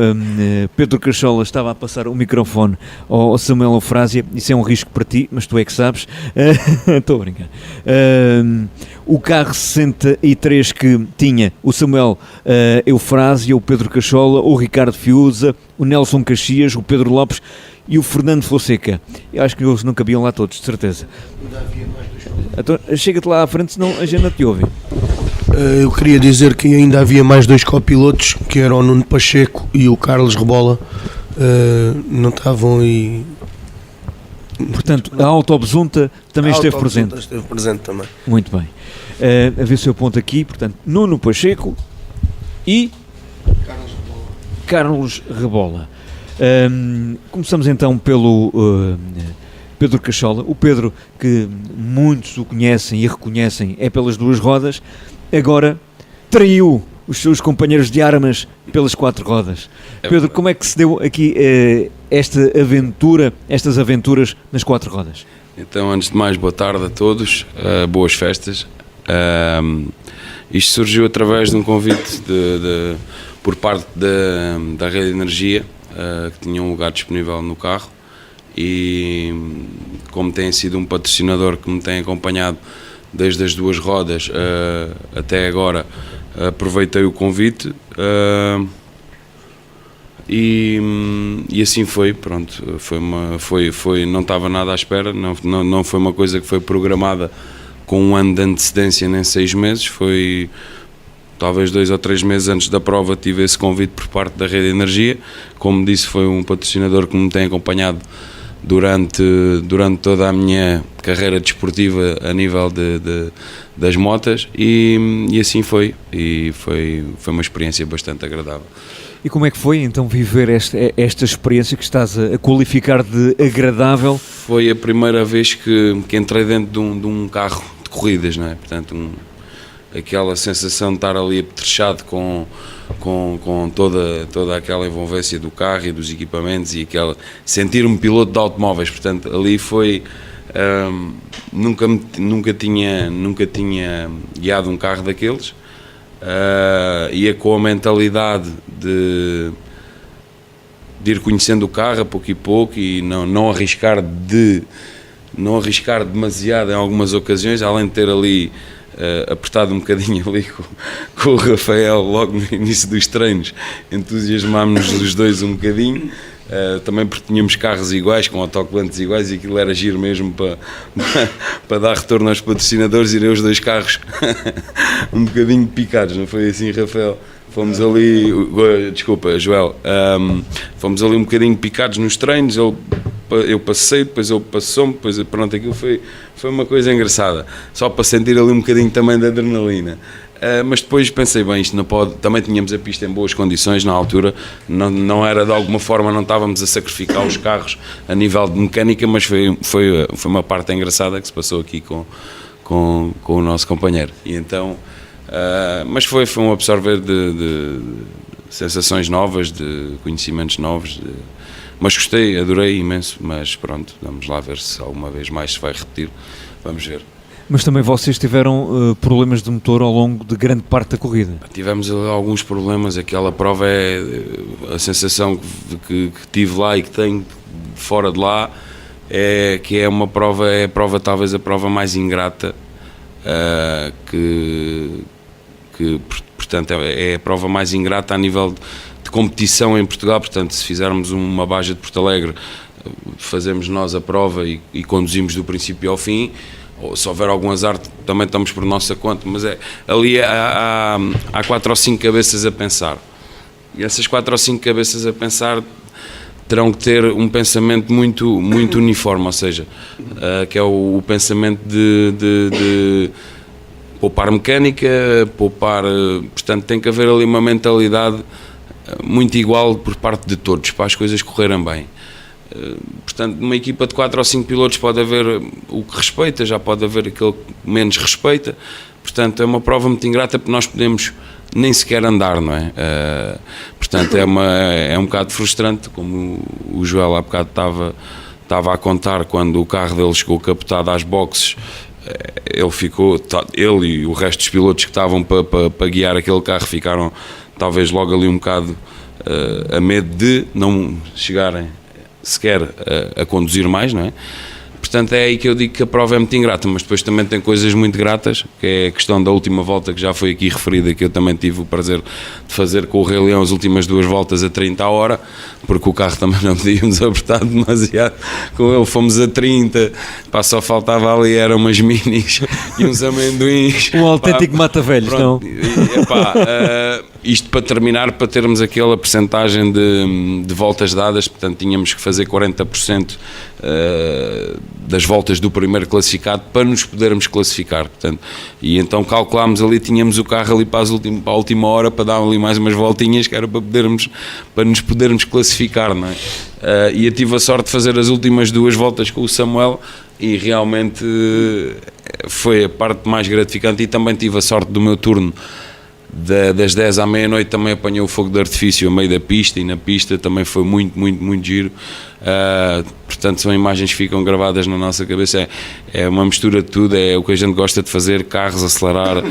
Pedro Cachola estava a passar o microfone ao Samuel Eufrásia. Isso é um risco para ti, mas tu é que sabes. Estou a brincar. O carro 63 que tinha o Samuel Eufrásia, o Pedro Cachola, o Ricardo Fiuza, o Nelson Caxias, o Pedro Lopes e o Fernando Fonseca. Eu acho que eles não cabiam lá todos, de certeza. Então, chega-te lá à frente, senão a gente não te ouve. Eu queria dizer que ainda havia mais 2 copilotos, que eram o Nuno Pacheco e o Carlos Rebola. Não estavam aí. Portanto, a Autobesunta também esteve presente. Esteve presente também. Muito bem. A ver se eu aponto aqui, portanto, Nuno Pacheco e Carlos Rebola. Começamos então pelo Pedro Cachola. O Pedro, que muitos o conhecem e reconhecem, é pelas 2 rodas, agora traiu os seus companheiros de armas pelas 4 rodas. Pedro, como é que se deu aqui estas aventuras nas 4 rodas? Então, antes de mais, boa tarde a todos, boas festas. Isto surgiu através de um convite por parte da Rede Energia, que tinha um lugar disponível no carro, e como tem sido um patrocinador que me tem acompanhado desde as 2 rodas até agora, aproveitei o convite e assim foi, pronto, não estava nada à espera, não foi uma coisa que foi programada com um ano de antecedência, nem 6 meses, foi talvez 2 ou 3 meses antes da prova tive esse convite por parte da Rede Energia. Como disse, foi um patrocinador que me tem acompanhado durante toda a minha carreira desportiva a nível das motas e assim foi, e foi uma experiência bastante agradável. E como é que foi então viver esta experiência que estás a qualificar de agradável? Foi a primeira vez que entrei dentro de um carro de corridas, não é? Portanto, aquela sensação de estar ali apetrechado com toda aquela envolvência do carro e dos equipamentos e sentir-me piloto de automóveis. Portanto, ali foi nunca tinha guiado um carro daqueles, ia com a mentalidade de ir conhecendo o carro a pouco e não arriscar demasiado em algumas ocasiões, além de ter ali apertado um bocadinho ali com o Rafael logo no início dos treinos, entusiasmámos-nos os dois um bocadinho, também porque tínhamos carros iguais, com autocolantes iguais, e aquilo era giro mesmo para dar retorno aos patrocinadores, irem os 2 carros um bocadinho picados, não foi assim, Rafael? Fomos ali, desculpa, Joel, fomos ali um bocadinho picados nos treinos, eu passei, depois ele passou-me, depois pronto, aquilo foi uma coisa engraçada, só para sentir ali um bocadinho também de adrenalina. Mas depois pensei, bem, isto não pode, também tínhamos a pista em boas condições na altura, não era de alguma forma, não estávamos a sacrificar os carros a nível de mecânica, mas foi uma parte engraçada que se passou aqui com o nosso companheiro, e então, mas foi um absorver de sensações novas, de conhecimentos novos, mas gostei, adorei imenso, mas pronto, vamos lá ver se alguma vez mais se vai repetir, vamos ver. Mas também vocês tiveram problemas de motor ao longo de grande parte da corrida? Tivemos alguns problemas, aquela prova a sensação que tive lá e que tenho fora de lá, que é a prova talvez a prova mais ingrata, portanto é a prova mais ingrata a nível de competição em Portugal. Portanto, se fizermos uma Baja de Porto Alegre, fazemos nós a prova e conduzimos do princípio ao fim, ou se houver algum azar também estamos por nossa conta, mas ali há 4 ou 5 cabeças a pensar, e essas 4 ou 5 cabeças a pensar terão que ter um pensamento muito uniforme, ou seja, que é o pensamento de poupar mecânica, portanto tem que haver ali uma mentalidade muito igual por parte de todos, para as coisas correrem bem. Portanto, numa equipa de 4 ou 5 pilotos pode haver o que respeita, já pode haver aquele que menos respeita. Portanto, é uma prova muito ingrata porque nós podemos nem sequer andar, não é? Portanto, é um bocado frustrante, como o Joel há bocado estava a contar, quando o carro dele chegou capotado às boxes. Ele e o resto dos pilotos que estavam para guiar aquele carro ficaram talvez logo ali um bocado a medo de não chegarem sequer a conduzir mais, não é? Portanto, é aí que eu digo que a prova é muito ingrata, mas depois também tem coisas muito gratas, que é a questão da última volta, que já foi aqui referida, que eu também tive o prazer de fazer com o Rei Leão as últimas 2 voltas a 30 a hora, porque o carro também não podíamos apertar demasiado, com ele fomos a 30, só faltava ali, eram umas minis e uns amendoins. Um autêntico mata-velhos, não? Isto para terminar, para termos aquela percentagem de voltas dadas, portanto tínhamos que fazer 40% das voltas do primeiro classificado para nos podermos classificar, portanto, e então calculámos ali, tínhamos o carro ali para a última hora para dar ali mais umas voltinhas, que era para nos podermos classificar, não é? E eu tive a sorte de fazer as últimas 2 voltas com o Samuel e realmente foi a parte mais gratificante, e também tive a sorte do meu turno das 10 à meia-noite, também apanhou o fogo de artifício a meio da pista, e na pista também foi muito, muito, muito giro. Portanto, são imagens que ficam gravadas na nossa cabeça. É uma mistura de tudo, é o que a gente gosta de fazer, carros, acelerar.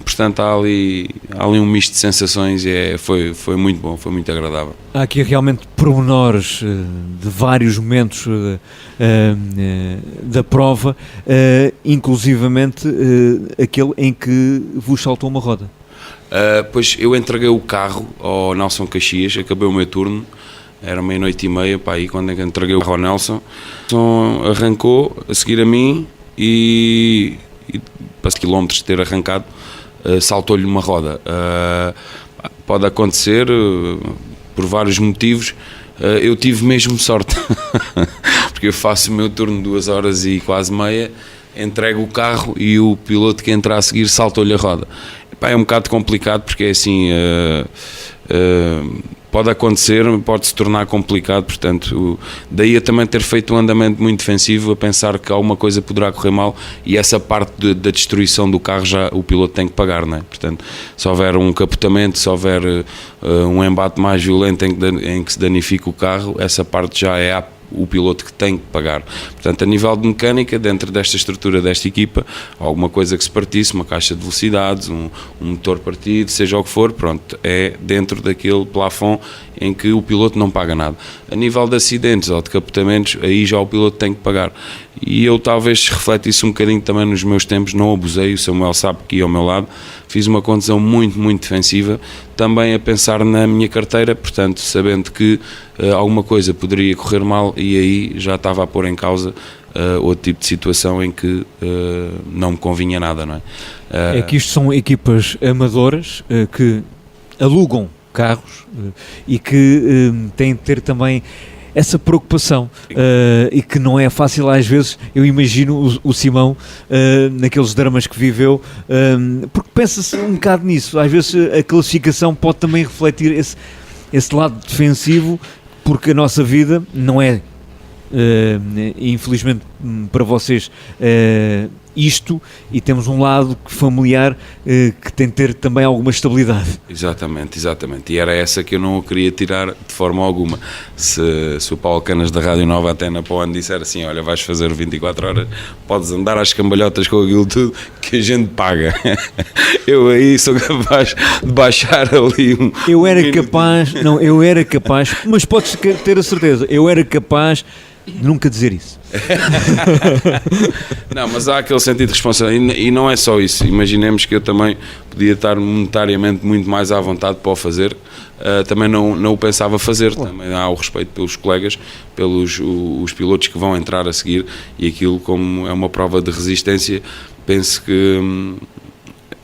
Portanto, há ali um misto de sensações e foi muito bom, foi muito agradável. Há aqui realmente pormenores de vários momentos da prova, inclusivamente aquele em que vos saltou uma roda. Pois eu entreguei o carro ao Nelson Caxias, acabei o meu turno, era 00:30, aí quando entreguei o carro ao Nelson, arrancou a seguir a mim e para quilómetros de ter arrancado, saltou-lhe uma roda. Pode acontecer por vários motivos. Eu tive mesmo sorte, porque eu faço o meu turno 2 horas e quase meia, entrego o carro e o piloto que entra a seguir saltou-lhe a roda. É um bocado complicado, porque é assim, pode acontecer, pode se tornar complicado, portanto, daí a também ter feito um andamento muito defensivo, a pensar que alguma coisa poderá correr mal, e essa parte da destruição do carro já o piloto tem que pagar, não é? Portanto, se houver um capotamento, se houver um embate mais violento em que se danifica o carro, essa parte já é o piloto que tem que pagar. Portanto, a nível de mecânica, dentro desta estrutura desta equipa, alguma coisa que se partisse, uma caixa de velocidades, um motor partido, seja o que for, pronto, é dentro daquele plafond em que o piloto não paga nada. A nível de acidentes ou de capotamentos, aí já o piloto tem que pagar. E eu talvez refletisse um bocadinho também nos meus tempos, não abusei, o Samuel sabe que ia ao meu lado, fiz uma condução muito, muito defensiva, também a pensar na minha carteira, portanto, sabendo que alguma coisa poderia correr mal, e aí já estava a pôr em causa outro tipo de situação em que não me convinha nada, não é? É que isto são equipas amadoras que alugam carros e que têm de ter também essa preocupação e que não é fácil às vezes. Eu imagino o Simão naqueles dramas que viveu, porque pensa-se um bocado nisso, às vezes a classificação pode também refletir esse lado defensivo, porque a nossa vida não é, infelizmente para vocês, isto, e temos um lado familiar que tem de ter também alguma estabilidade. Exatamente, e era essa que eu não queria tirar de forma alguma. Se o Paulo Canas da Rádio Nova Atena para o ano disser assim, olha, vais fazer 24 horas, podes andar às cambalhotas com aquilo tudo que a gente paga. Eu aí sou capaz de baixar ali eu era capaz, mas podes ter a certeza, eu era capaz de nunca dizer isso. Não, mas há aquele sentido de responsabilidade, e não é só isso. Imaginemos que eu também podia estar monetariamente muito mais à vontade para o fazer, também não o pensava fazer. Também há o respeito pelos colegas, pelos os pilotos que vão entrar a seguir, e aquilo, como é uma prova de resistência, penso que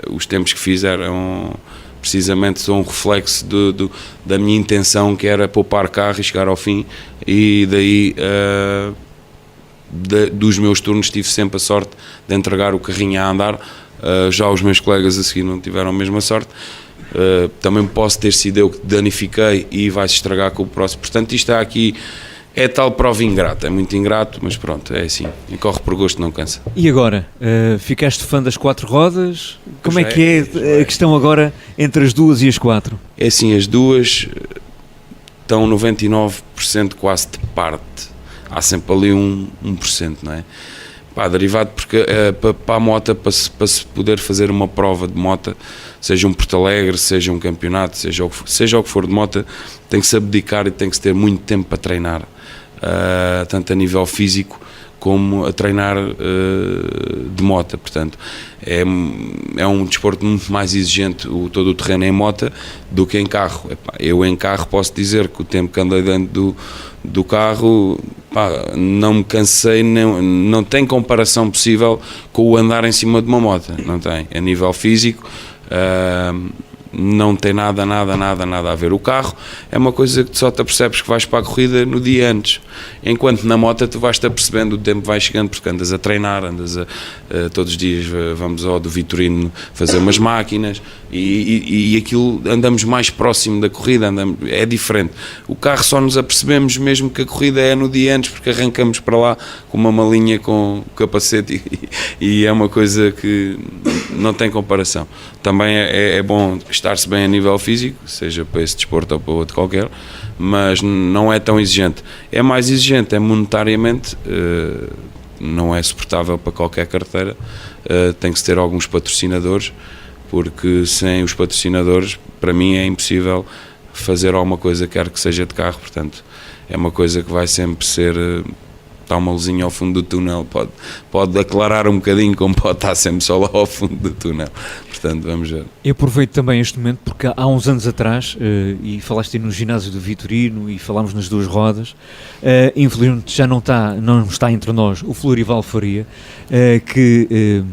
os tempos que fiz eram precisamente são um reflexo da minha intenção, que era poupar carro e chegar ao fim, e daí dos meus turnos tive sempre a sorte de entregar o carrinho a andar. Já os meus colegas a seguir não tiveram a mesma sorte, também posso ter sido eu que danifiquei e vai-se estragar com o próximo. Portanto, isto aqui é tal prova ingrata, é muito ingrato, mas pronto, é assim, e corre por gosto, não cansa. E agora, ficaste fã das 4 rodas? Como é Já que é a questão agora entre as 2 e as 4? É assim, as duas estão 99% quase de parte, há sempre ali 1%, não é? Derivado porque para a moto, para se poder fazer uma prova de moto, seja um Porto Alegre, seja um campeonato, seja o que for de moto, tem que se abdicar e tem que se ter muito tempo para treinar, tanto a nível físico como a treinar de moto. Portanto, é um desporto muito mais exigente, todo o terreno em moto, do que em carro. Eu em carro posso dizer que o tempo que andei dentro do carro, não me cansei, não tem comparação possível com o andar em cima de uma moto, não tem, a nível físico. Não tem nada a ver. O carro é uma coisa que só te apercebes que vais para a corrida no dia antes, enquanto na moto tu vais-te apercebendo, o tempo vai chegando, porque andas a treinar, todos os dias vamos ao do Vitorino fazer umas máquinas e aquilo, andamos mais próximo da corrida, é diferente. O carro só nos apercebemos mesmo que a corrida é no dia antes, porque arrancamos para lá com uma malinha com capacete e é uma coisa que não tem comparação. Também é bom estar-se bem a nível físico, seja para esse desporto ou para outro qualquer, mas não é tão exigente. É mais exigente, é monetariamente, não é suportável para qualquer carteira, tem que se ter alguns patrocinadores, porque sem os patrocinadores, para mim é impossível fazer alguma coisa, quer que seja de carro. Portanto, é uma coisa que vai sempre ser... Está uma luzinha ao fundo do túnel, pode aclarar um bocadinho, como pode estar sempre só lá ao fundo do túnel. Portanto, vamos ver. Eu aproveito também este momento, porque há uns anos atrás, e falaste aí no ginásio do Vitorino, e falámos nas 2 rodas, infelizmente já não está entre nós o Florival Faria, que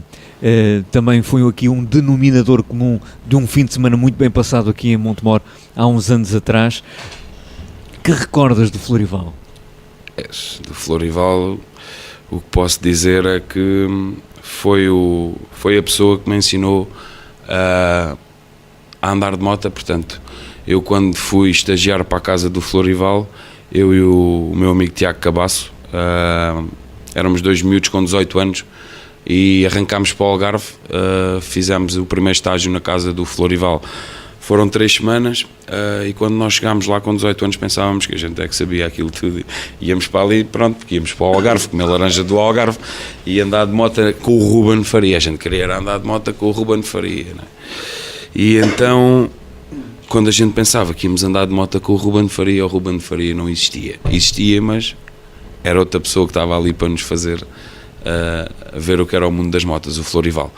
também foi aqui um denominador comum de um fim de semana muito bem passado aqui em Montemor, há uns anos atrás. Que recordas do Florival? Do Florival, o que posso dizer é que foi a pessoa que me ensinou a andar de moto. Portanto, eu quando fui estagiar para a casa do Florival, eu e o meu amigo Tiago Cabasso, éramos 2 miúdos com 18 anos e arrancámos para o Algarve, fizemos o primeiro estágio na casa do Florival. Foram 3 semanas e quando nós chegámos lá com 18 anos pensávamos que a gente é que sabia aquilo tudo. Íamos para ali, pronto, porque íamos para o Algarve, comer laranja do Algarve e andar de moto com o Ruben Faria. A gente queria andar de moto com o Ruben Faria, não é? E então, quando a gente pensava que íamos andar de moto com o Ruben Faria, o Ruben Faria não existia. Existia, mas era outra pessoa que estava ali para nos fazer a ver o que era o mundo das motas, o Florival.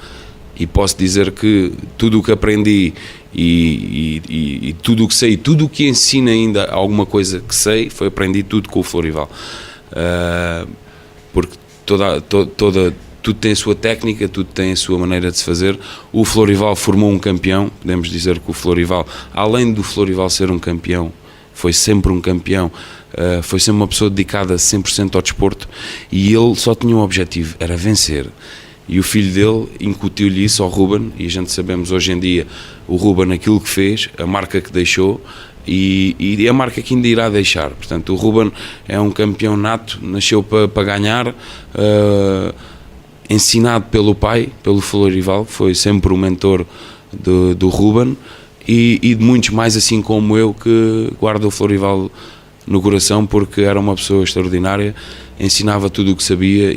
E posso dizer que tudo o que aprendi e tudo o que sei, tudo o que ensino ainda, alguma coisa que sei, aprendi tudo com o Florival. Porque tudo tem a sua técnica, tudo tem a sua maneira de se fazer. O Florival formou um campeão, podemos dizer que o Florival, além do Florival ser um campeão, foi sempre um campeão, foi sempre uma pessoa dedicada 100% ao desporto e ele só tinha um objetivo, era vencer. E o filho dele incutiu-lhe isso ao Ruben, e a gente sabemos hoje em dia o Ruben aquilo que fez, a marca que deixou e a marca que ainda irá deixar. Portanto, o Ruben é um campeão nato, nasceu para ganhar, ensinado pelo pai, pelo Florival, foi sempre o mentor do Ruben e de muitos mais assim como eu que guarda o Florival no coração, porque era uma pessoa extraordinária, ensinava tudo o que sabia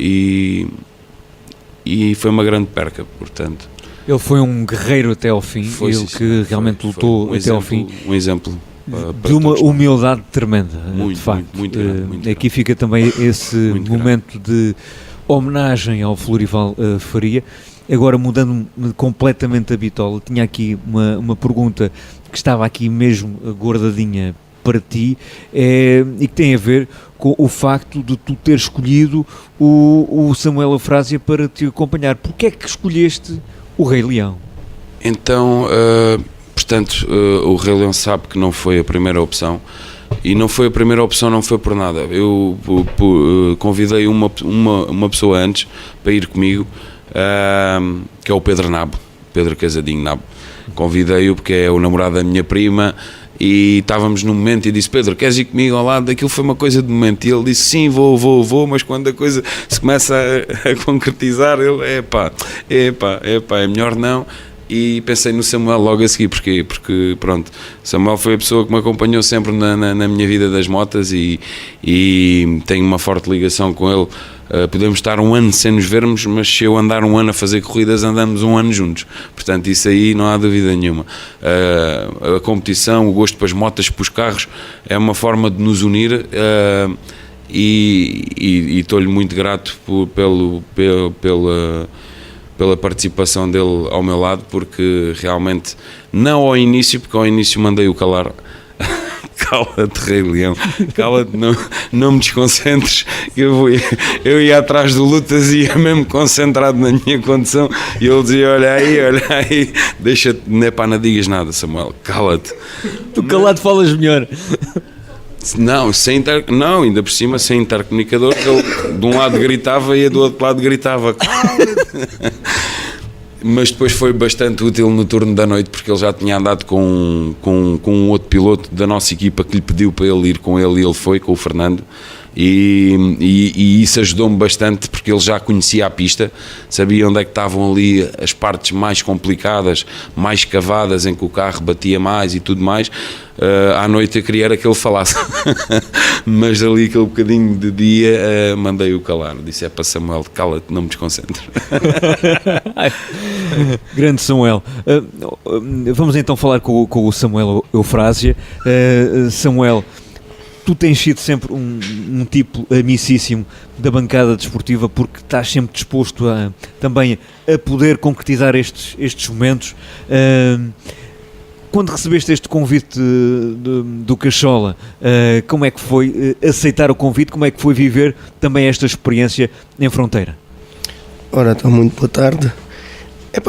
e foi uma grande perca, portanto. Ele foi um guerreiro até ao fim, que realmente lutou até ao fim. Um exemplo. De uma humildade tremenda, muito, de facto. Muito grande, muito aqui fica também esse momento de homenagem ao Florival Faria. Agora, mudando completamente a bitola, tinha aqui uma pergunta que estava aqui mesmo guardadinha para ti, e que tem a ver com o facto de tu ter escolhido o Samuel Eufrásia para te acompanhar. Porquê é que escolheste o Rei Leão? Então, portanto, o Rei Leão sabe que não foi a primeira opção, e não foi a primeira opção, não foi por nada. Eu convidei uma pessoa antes para ir comigo, que é o Pedro Nabo, Pedro Casadinho Nabo, convidei-o porque é o namorado da minha prima. E estávamos num momento e disse: Pedro, queres ir comigo ao lado? Aquilo foi uma coisa de momento. E ele disse: sim, vou, mas quando a coisa se começa a concretizar, ele, é melhor não. E pensei no Samuel logo a seguir. Porquê? Porque, pronto, Samuel foi a pessoa que me acompanhou sempre na minha vida das motas e tenho uma forte ligação com ele. Podemos estar um ano sem nos vermos, mas se eu andar um ano a fazer corridas, andamos um ano juntos. Portanto, isso aí não há dúvida nenhuma. A competição, o gosto pelas motas, pelos carros, é uma forma de nos unir e estou-lhe muito grato pela participação dele ao meu lado, porque realmente, não ao início, porque ao início mandei-o calar. Cala-te, Rei Leão, cala-te, não me desconcentres, eu ia atrás do Lutas e ia mesmo concentrado na minha condição e ele dizia: olha aí, deixa-te, não digas nada, Samuel, cala-te. Tu calado falas melhor. Não, ainda por cima sem intercomunicador, ele de um lado gritava e do outro lado gritava: cala-te. Mas depois foi bastante útil no turno da noite, porque ele já tinha andado com um outro piloto da nossa equipa que lhe pediu para ele ir com ele, e ele foi com o Fernando, e isso ajudou-me bastante, porque ele já conhecia a pista, sabia onde é que estavam ali as partes mais complicadas, mais cavadas, em que o carro batia mais e tudo mais. À noite eu queria era que ele falasse mas ali aquele bocadinho de dia mandei-o calar, disse: é para Samuel, cala-te, não me desconcentres. Grande Samuel. Vamos então falar com o Samuel Eufrásia. Samuel, tu tens sido sempre um tipo amicíssimo da bancada desportiva, porque estás sempre disposto também a poder concretizar estes momentos. Quando recebeste este convite do Cachola, como é que foi aceitar o convite? Como é que foi viver também esta experiência em Fronteira? Ora, então, muito boa tarde.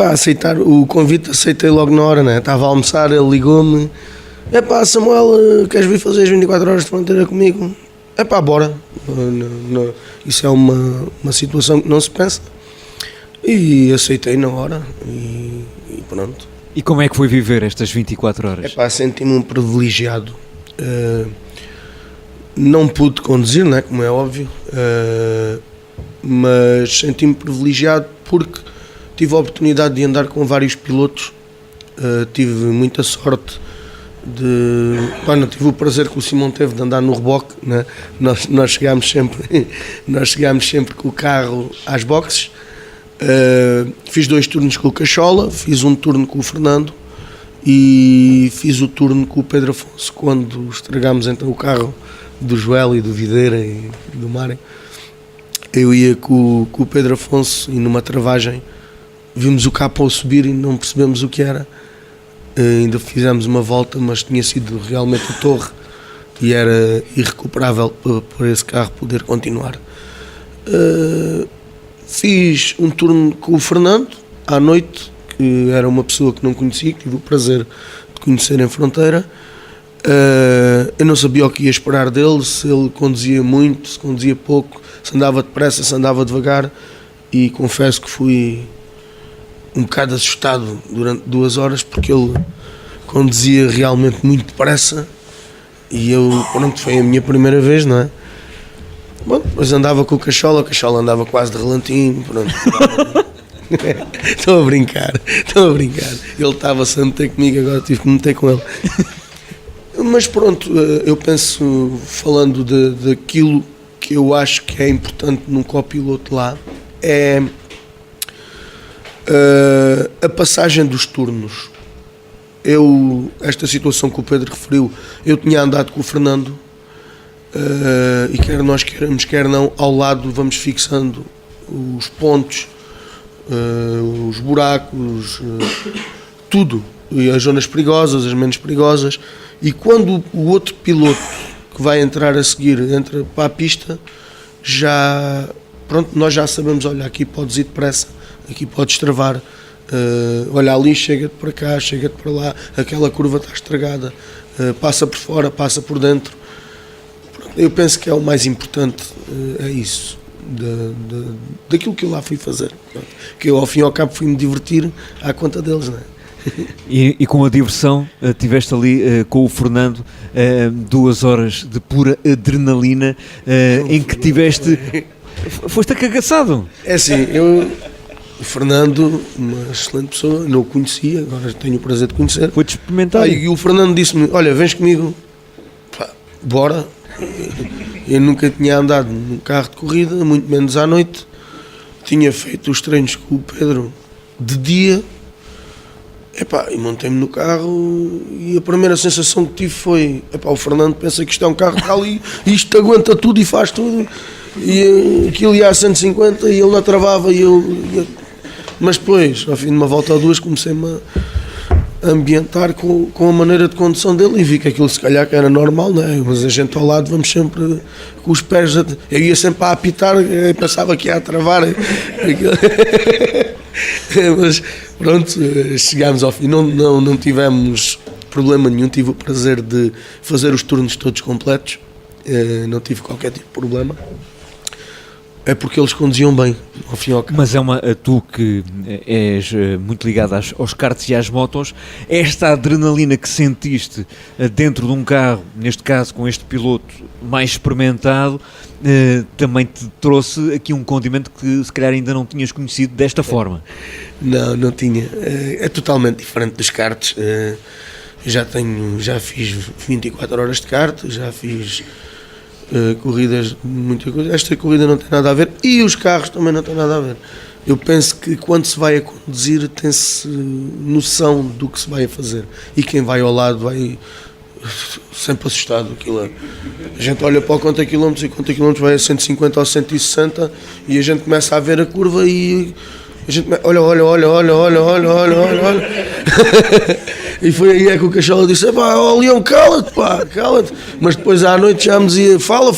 Aceitar o convite, aceitei logo na hora, né? Estava a almoçar, ele ligou-me: Samuel, queres vir fazer as 24 horas de Fronteira comigo? Bora. Isso é uma situação que não se pensa. E aceitei na hora e pronto. E como é que foi viver estas 24 horas? Senti-me um privilegiado. Não pude conduzir, né, como é óbvio, mas senti-me privilegiado porque tive a oportunidade de andar com vários pilotos. Tive muita sorte tive o prazer que o Simão teve de andar no reboque, né? Nós chegámos sempre com o carro às boxes. Fiz 2 turnos com o Cachola, fiz um turno com o Fernando e fiz o turno com o Pedro Afonso, quando estragámos então o carro do Joel e do Videira e do Mário. Eu ia com o Pedro Afonso e numa travagem vimos o capô subir e não percebemos o que era. Ainda fizemos uma volta, mas tinha sido realmente a torre e era irrecuperável para esse carro poder continuar. Fiz um turno com o Fernando à noite, que era uma pessoa que não conhecia, que tive o prazer de conhecer em Fronteira. Eu não sabia o que ia esperar dele, se ele conduzia muito, se conduzia pouco, se andava depressa, se andava devagar, e confesso que fui um bocado assustado durante 2 horas, porque ele conduzia realmente muito depressa e foi a minha primeira vez, não é? Bom, depois andava com o Cachola andava quase de relantinho, pronto. Estou a brincar. Ele estava-se a meter comigo, agora tive que me meter com ele. Mas pronto, eu penso, falando daquilo que eu acho que é importante num copiloto lá, é a passagem dos turnos. Esta situação que o Pedro referiu, eu tinha andado com o Fernando, e quer nós queiramos, quer não, ao lado vamos fixando os pontos, os buracos, tudo, e as zonas perigosas, as menos perigosas, e quando o outro piloto que vai entrar a seguir entra para a pista, nós já sabemos: olha, aqui podes ir depressa, aqui podes travar, olha ali, chega-te para cá, chega-te para lá, aquela curva está estragada, passa por fora, passa por dentro. Eu penso que é o mais importante, é isso, daquilo que eu lá fui fazer. Que eu, ao fim e ao cabo, fui-me divertir à conta deles, não é? E com a diversão, tiveste ali com o Fernando 2 horas de pura adrenalina em que tiveste. Foste acagaçado. É assim, o Fernando, uma excelente pessoa, não o conhecia, agora tenho o prazer de conhecer. Foi-te experimentar. E o Fernando disse-me: olha, vens comigo, pá, bora. Eu nunca tinha andado num carro de corrida, muito menos à noite. Tinha feito os treinos com o Pedro de dia. Epá, e montei-me no carro e a primeira sensação que tive foi: epá, o Fernando pensa que isto é um carro que está ali, isto aguenta tudo e faz tudo. E aquilo ia a 150 e ele não travava. Mas depois, ao fim de uma volta ou duas, comecei-me a ambientar com a maneira de condução dele e vi que aquilo se calhar que era normal, não é? Mas a gente ao lado vamos sempre com os pés. Eu ia sempre a apitar, eu pensava que ia a travar. Mas pronto, chegámos ao fim, não tivemos problema nenhum, tive o prazer de fazer os turnos todos completos, não tive qualquer tipo de problema. É porque eles conduziam bem, ao fim e ao cabo. Mas tu que és muito ligado aos karts e às motos, esta adrenalina que sentiste dentro de um carro, neste caso com este piloto mais experimentado, também te trouxe aqui um condimento que se calhar ainda não tinhas conhecido desta forma. Não tinha. É totalmente diferente dos karts. Já fiz 24 horas de kart, já fiz corridas, muita coisa. Esta corrida não tem nada a ver e os carros também não têm nada a ver. Eu penso que quando se vai a conduzir tem-se noção do que se vai a fazer e quem vai ao lado vai sempre assustado. Aquilo. A gente olha para o conta quilómetros e conta quilómetros vai a 150 ou 160 e a gente começa a ver a curva e a gente olha. E foi aí que o Cachola disse: pá, ó Leão, cala-te, pá, cala-te. Mas depois à noite já me dizia: fala,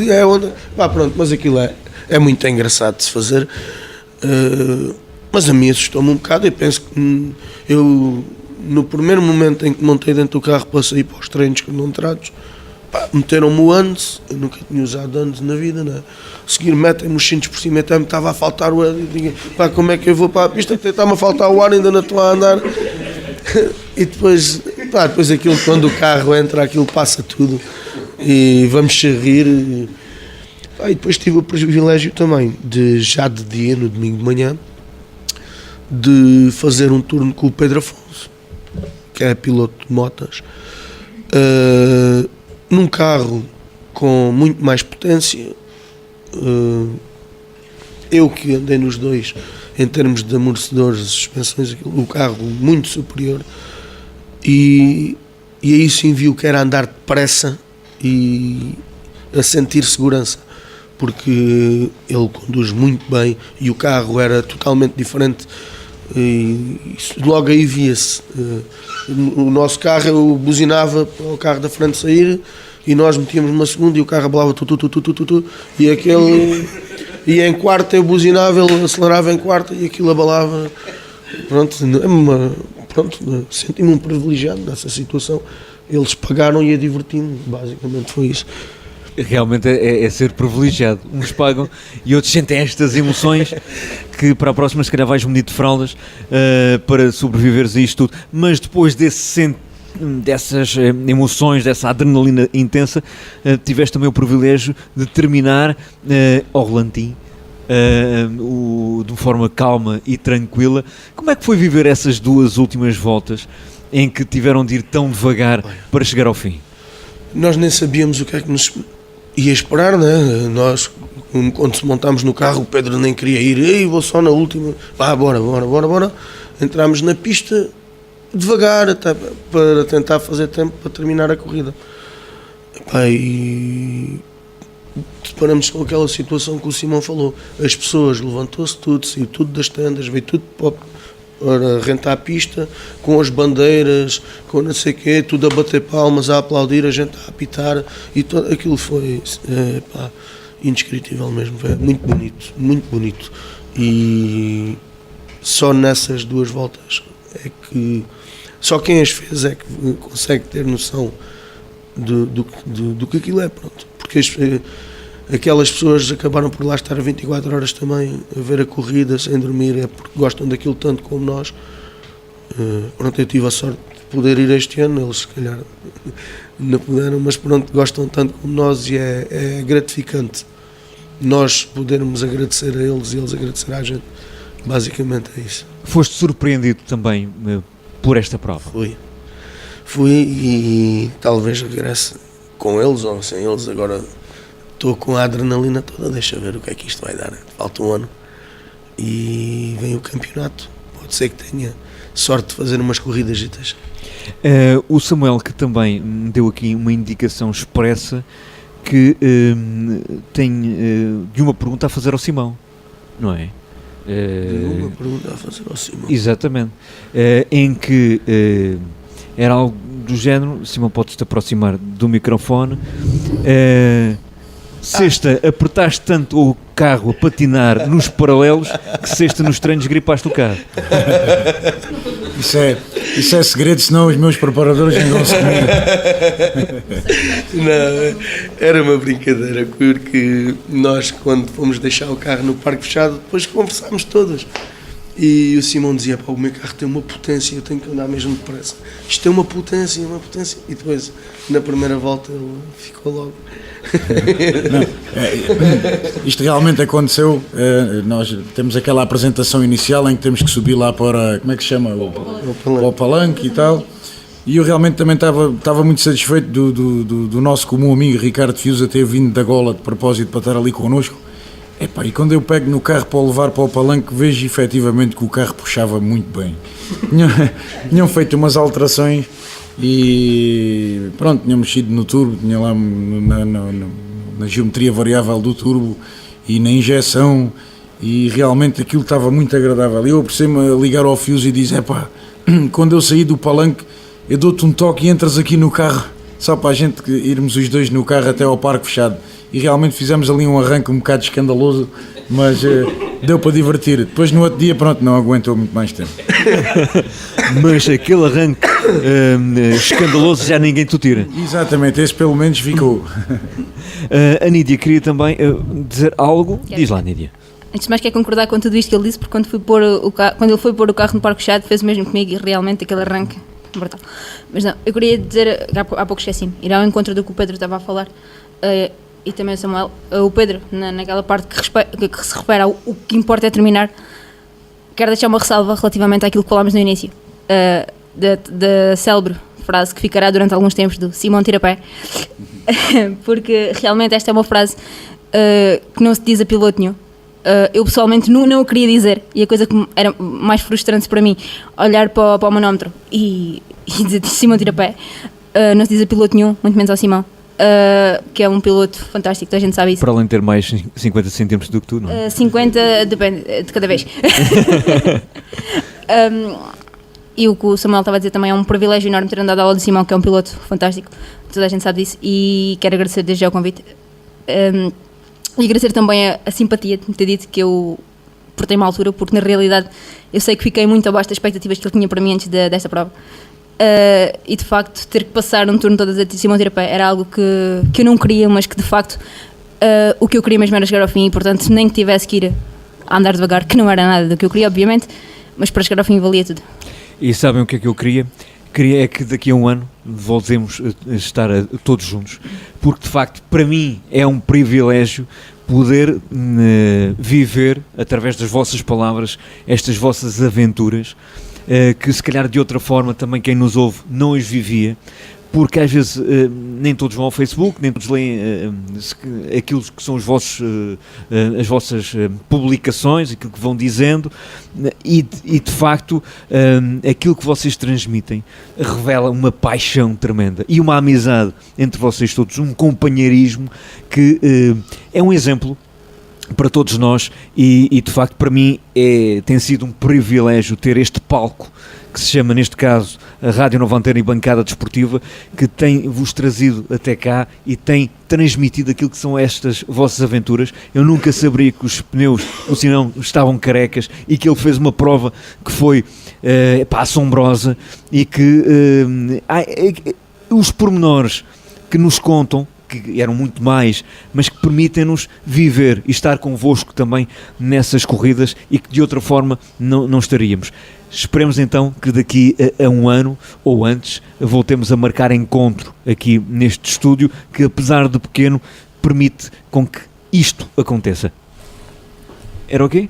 é onda. Pá, pronto, mas aquilo é muito engraçado de se fazer. Mas a mim assustou-me um bocado e penso que eu, no primeiro momento em que montei dentro do carro para sair para os treinos cronometrados, meteram-me o ANS, eu nunca tinha usado ANS na vida, né? A seguir metem-me os cintos por cima, até me estava a faltar o ar, eu digo: pá, como é que eu vou para a pista, até está-me a faltar o ar, ainda não estou a andar. E depois aquilo, quando o carro entra, aquilo passa tudo e vamos-se rir. E depois tive o privilégio também de, já de dia, no domingo de manhã, de fazer um turno com o Pedro Afonso, que é piloto de motas, num carro com muito mais potência. Eu que andei nos dois, em termos de amortecedores, suspensões, o carro muito superior, e aí sim vi o que era andar depressa e a sentir segurança, porque ele conduz muito bem e o carro era totalmente diferente. E logo aí via-se. O nosso carro, eu buzinava para o carro da frente sair e nós metíamos uma segunda e o carro abalava e aquele ia em quarta, eu buzinava, ele acelerava em quarta e aquilo abalava. Pronto, senti-me um privilegiado nessa situação. Eles pagaram e eu diverti-me, basicamente foi isso. Realmente é ser privilegiado. Uns pagam e outros sentem estas emoções que para a próxima se calhar vais medir de fraldas para sobreviveres a isto tudo. Mas depois dessas emoções, dessa adrenalina intensa, tiveste também o privilégio de terminar ao relantim, de forma calma e tranquila. Como é que foi viver essas duas últimas voltas em que tiveram de ir tão devagar para chegar ao fim? Nós nem sabíamos o que é que nos ia esperar, né? Nós, quando se montámos no carro, o Pedro nem queria ir. Ei, vou só na última. Bora. Entramos na pista devagar, até para tentar fazer tempo para terminar a corrida. E deparamos com aquela situação que o Simão falou. As pessoas, levantou-se tudo, saiu tudo das tendas, veio tudo para rentar a pista, com as bandeiras, com não sei o quê, tudo a bater palmas, a aplaudir, a gente a apitar, e aquilo foi indescritível mesmo, foi muito bonito. E só nessas duas voltas é que só quem as fez é que consegue ter noção do que aquilo é, pronto. Porque aquelas pessoas acabaram por lá estar 24 horas também a ver a corrida sem dormir, é porque gostam daquilo tanto como nós. Pronto, eu tive a sorte de poder ir este ano, eles se calhar não puderam, mas pronto, gostam tanto como nós e é gratificante nós podermos agradecer a eles e eles agradecer à gente. Basicamente é isso. Foste surpreendido também por esta prova? Fui e talvez regresse com eles ou sem eles. Agora estou com a adrenalina toda, deixa ver o que é que isto vai dar. Falta um ano e vem o campeonato. Pode ser que tenha sorte de fazer umas corridas. O Samuel, que também me deu aqui uma indicação expressa que tem de uma pergunta a fazer ao Simão, não é? Uma pergunta a fazer ao Simão. Exatamente. Em que era algo do género, Simão, podes-te aproximar do microfone. Sexta, apertaste tanto o carro a patinar nos paralelos que sexta nos treinos gripaste o carro. Isso é segredo, senão os meus preparadores andam-se comigo. Não, era uma brincadeira, porque nós, quando fomos deixar o carro no parque fechado, depois conversámos todos. E o Simão dizia: pá, o meu carro tem uma potência, eu tenho que andar mesmo depressa. Isto tem uma potência. E depois, na primeira volta, ele ficou logo. Não, isto realmente aconteceu. Nós temos aquela apresentação inicial em que temos que subir lá para, como é que se chama? O palanque e tal. E eu realmente também estava muito satisfeito do nosso comum amigo Ricardo Fiusa ter vindo da Gola de propósito para estar ali connosco. Epá, e quando eu pego no carro para o levar para o palanque, vejo efetivamente que o carro puxava muito bem. Tinham feito umas alterações e pronto, tinham mexido no turbo, tinha lá na geometria variável do turbo e na injeção, e realmente aquilo estava muito agradável. Eu apercebo-me a ligar ao Fiusa e diz: epá, quando eu sair do palanque eu dou-te um toque e entras aqui no carro, só para a gente irmos os dois no carro até ao parque fechado. E realmente fizemos ali um arranque um bocado escandaloso, mas deu para divertir. Depois no outro dia, pronto, não aguentou muito mais tempo. Mas aquele arranque escandaloso já ninguém te tira. Exatamente, esse pelo menos ficou. A Nídia queria também dizer algo. Diz lá, Nídia. Antes de mais, quero concordar com tudo isto que ele disse, porque quando ele foi pôr o carro no parque fechado, fez o mesmo comigo, e realmente aquele arranque brutal. Mas não, eu queria dizer, há pouco esqueci-me, ir ao encontro do que o Pedro estava a falar, e também o Samuel. O Pedro, naquela parte que se refere ao o que importa é terminar, quero deixar uma ressalva relativamente àquilo que falámos no início, da célebre frase que ficará durante alguns tempos do Simão Tirapé, porque realmente esta é uma frase que não se diz a piloto nenhum. Eu pessoalmente não o queria dizer, e a coisa que era mais frustrante para mim, olhar para o manómetro e dizer Simão Tirapé, não se diz a piloto nenhum, muito menos ao Simão. Que é um piloto fantástico, a gente sabe isso. Para além de ter mais 50 centímetros do que tu, não é? 50, depende de cada vez. E o que o Samuel estava a dizer também, é um privilégio enorme ter andado ao lado de Simão, que é um piloto fantástico, toda a gente sabe disso, e quero agradecer desde já o convite. E agradecer também a simpatia de me ter dito que eu portei-me à altura, porque na realidade eu sei que fiquei muito abaixo das expectativas que ele tinha para mim antes desta prova. E de facto ter que passar um turno todo a Simão Tirapé era algo que eu não queria, mas que de facto o que eu queria mesmo era chegar ao fim, e portanto nem que tivesse que ir a andar devagar, que não era nada do que eu queria, obviamente, mas para chegar ao fim valia tudo. E sabem o que é que eu queria? Queria é que daqui a um ano voltemos a estar todos juntos, porque de facto para mim é um privilégio poder viver através das vossas palavras estas vossas aventuras, que se calhar de outra forma também quem nos ouve não as vivia, porque às vezes nem todos vão ao Facebook, nem todos leem aquilo que são as vossas publicações, aquilo que vão dizendo, e de facto aquilo que vocês transmitem revela uma paixão tremenda e uma amizade entre vocês todos, um companheirismo que é um exemplo para todos nós, e de facto para mim tem sido um privilégio ter este palco que se chama neste caso a Rádio Nova Antena e Bancada Desportiva, que tem-vos trazido até cá e tem transmitido aquilo que são estas vossas aventuras. Eu nunca saberia que os pneus do Simão estavam carecas e que ele fez uma prova que foi assombrosa, e que os pormenores que nos contam que eram muito mais, mas que permitem-nos viver e estar convosco também nessas corridas e que de outra forma não estaríamos. Esperemos então que daqui a um ano ou antes voltemos a marcar encontro aqui neste estúdio que, apesar de pequeno, permite com que isto aconteça. Era o quê?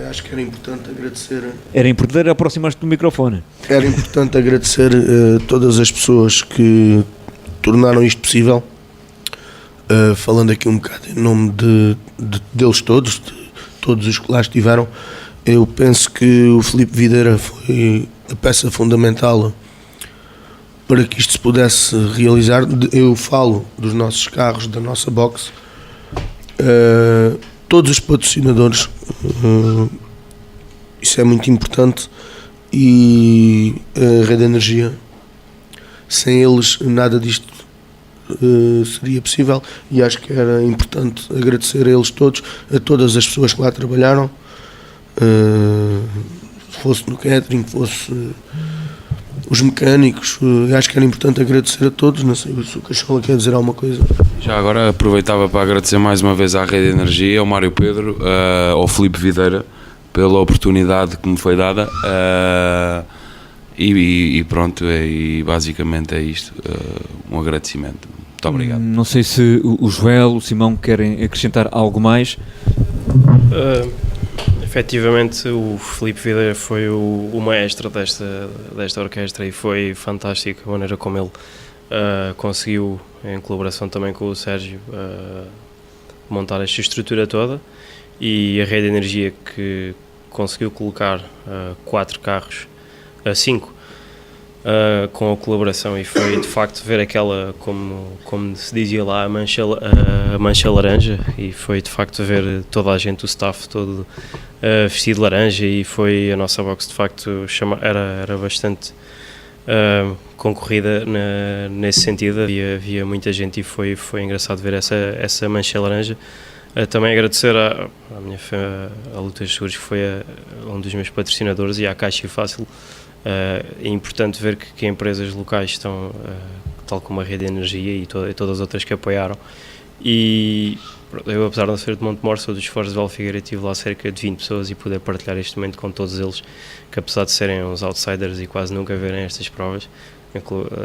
Acho que era importante agradecer. Era importante aproximar-te do microfone. Era importante agradecer todas as pessoas que tornaram isto possível. Falando aqui um bocado em nome deles todos, de todos os que lá estiveram. Eu penso que o Filipe Videira foi a peça fundamental para que isto se pudesse realizar. Eu falo dos nossos carros, da nossa box, todos os patrocinadores, isso é muito importante, e a Rede Energia, sem eles nada disto seria possível, e acho que era importante agradecer a eles todos, a todas as pessoas que lá trabalharam, fosse no catering, fosse os mecânicos. Acho que era importante agradecer a todos. Não sei se o Cachola quer dizer alguma coisa. Já agora aproveitava para agradecer mais uma vez à Rede Energia, ao Mário Pedro, ao Filipe Videira, pela oportunidade que me foi dada, e pronto, e basicamente é isto, um agradecimento. Muito obrigado. Não sei se o Joel, o Simão querem acrescentar algo mais. Efetivamente, o Filipe Videira foi o maestro desta orquestra, e foi fantástico a maneira como ele conseguiu, em colaboração também com o Sérgio, montar esta estrutura toda, e a Rede Energia, que conseguiu colocar 4 carros, 5, com a colaboração, e foi de facto ver aquela, como se dizia lá, a mancha laranja, e foi de facto ver toda a gente, o staff todo vestido de laranja, e foi a nossa box de facto era bastante concorrida nesse sentido, havia muita gente, e foi engraçado ver essa mancha laranja. Também agradecer à Lutas Seguros, que foi um dos meus patrocinadores, e à Caixa e Fácil. É importante ver que empresas locais estão, tal como a Rede Energia e todas as outras que apoiaram, e eu, apesar de não ser de Montemor, sou dos Fortes de Val Figueira, tive lá cerca de 20 pessoas, e poder partilhar este momento com todos eles, que apesar de serem uns outsiders e quase nunca verem estas provas,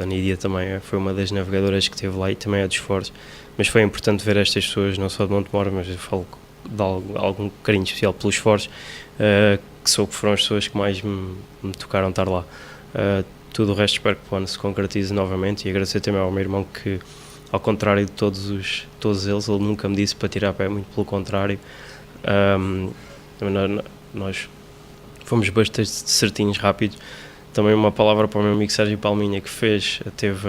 a Nídia também foi uma das navegadoras que esteve lá, e também é dos Fortes, mas foi importante ver estas pessoas, não só de Montemor, mas eu falo de algum carinho especial pelos Fortes, que foram as pessoas que mais me tocaram estar lá. Tudo o resto espero que o plano se concretize novamente, e agradecer também ao meu irmão, que, ao contrário de todos eles, ele nunca me disse para tirar pé, muito pelo contrário. Nós fomos bastante certinhos, rápidos. Também uma palavra para o meu amigo Sérgio Palminha, que teve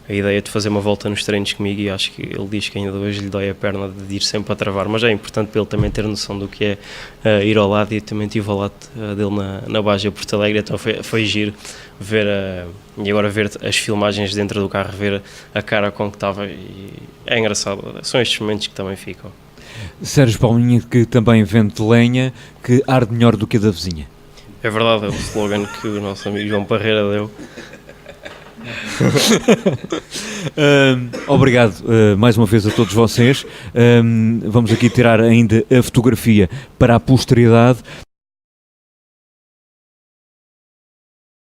a ideia de fazer uma volta nos treinos comigo, e acho que ele diz que ainda hoje lhe dói a perna de ir sempre a travar, mas é importante para ele também ter noção do que é ir ao lado, e eu também estive ao lado dele na Baja Porto Alegre, então foi giro ver e agora ver as filmagens dentro do carro, ver a cara com que estava, e é engraçado, são estes momentos que também ficam. Sérgio Palminha, que também vende lenha, que arde melhor do que a da vizinha. É verdade, é o slogan que o nosso amigo João Parreira deu. Obrigado mais uma vez a todos vocês. Vamos aqui tirar ainda a fotografia para a posteridade,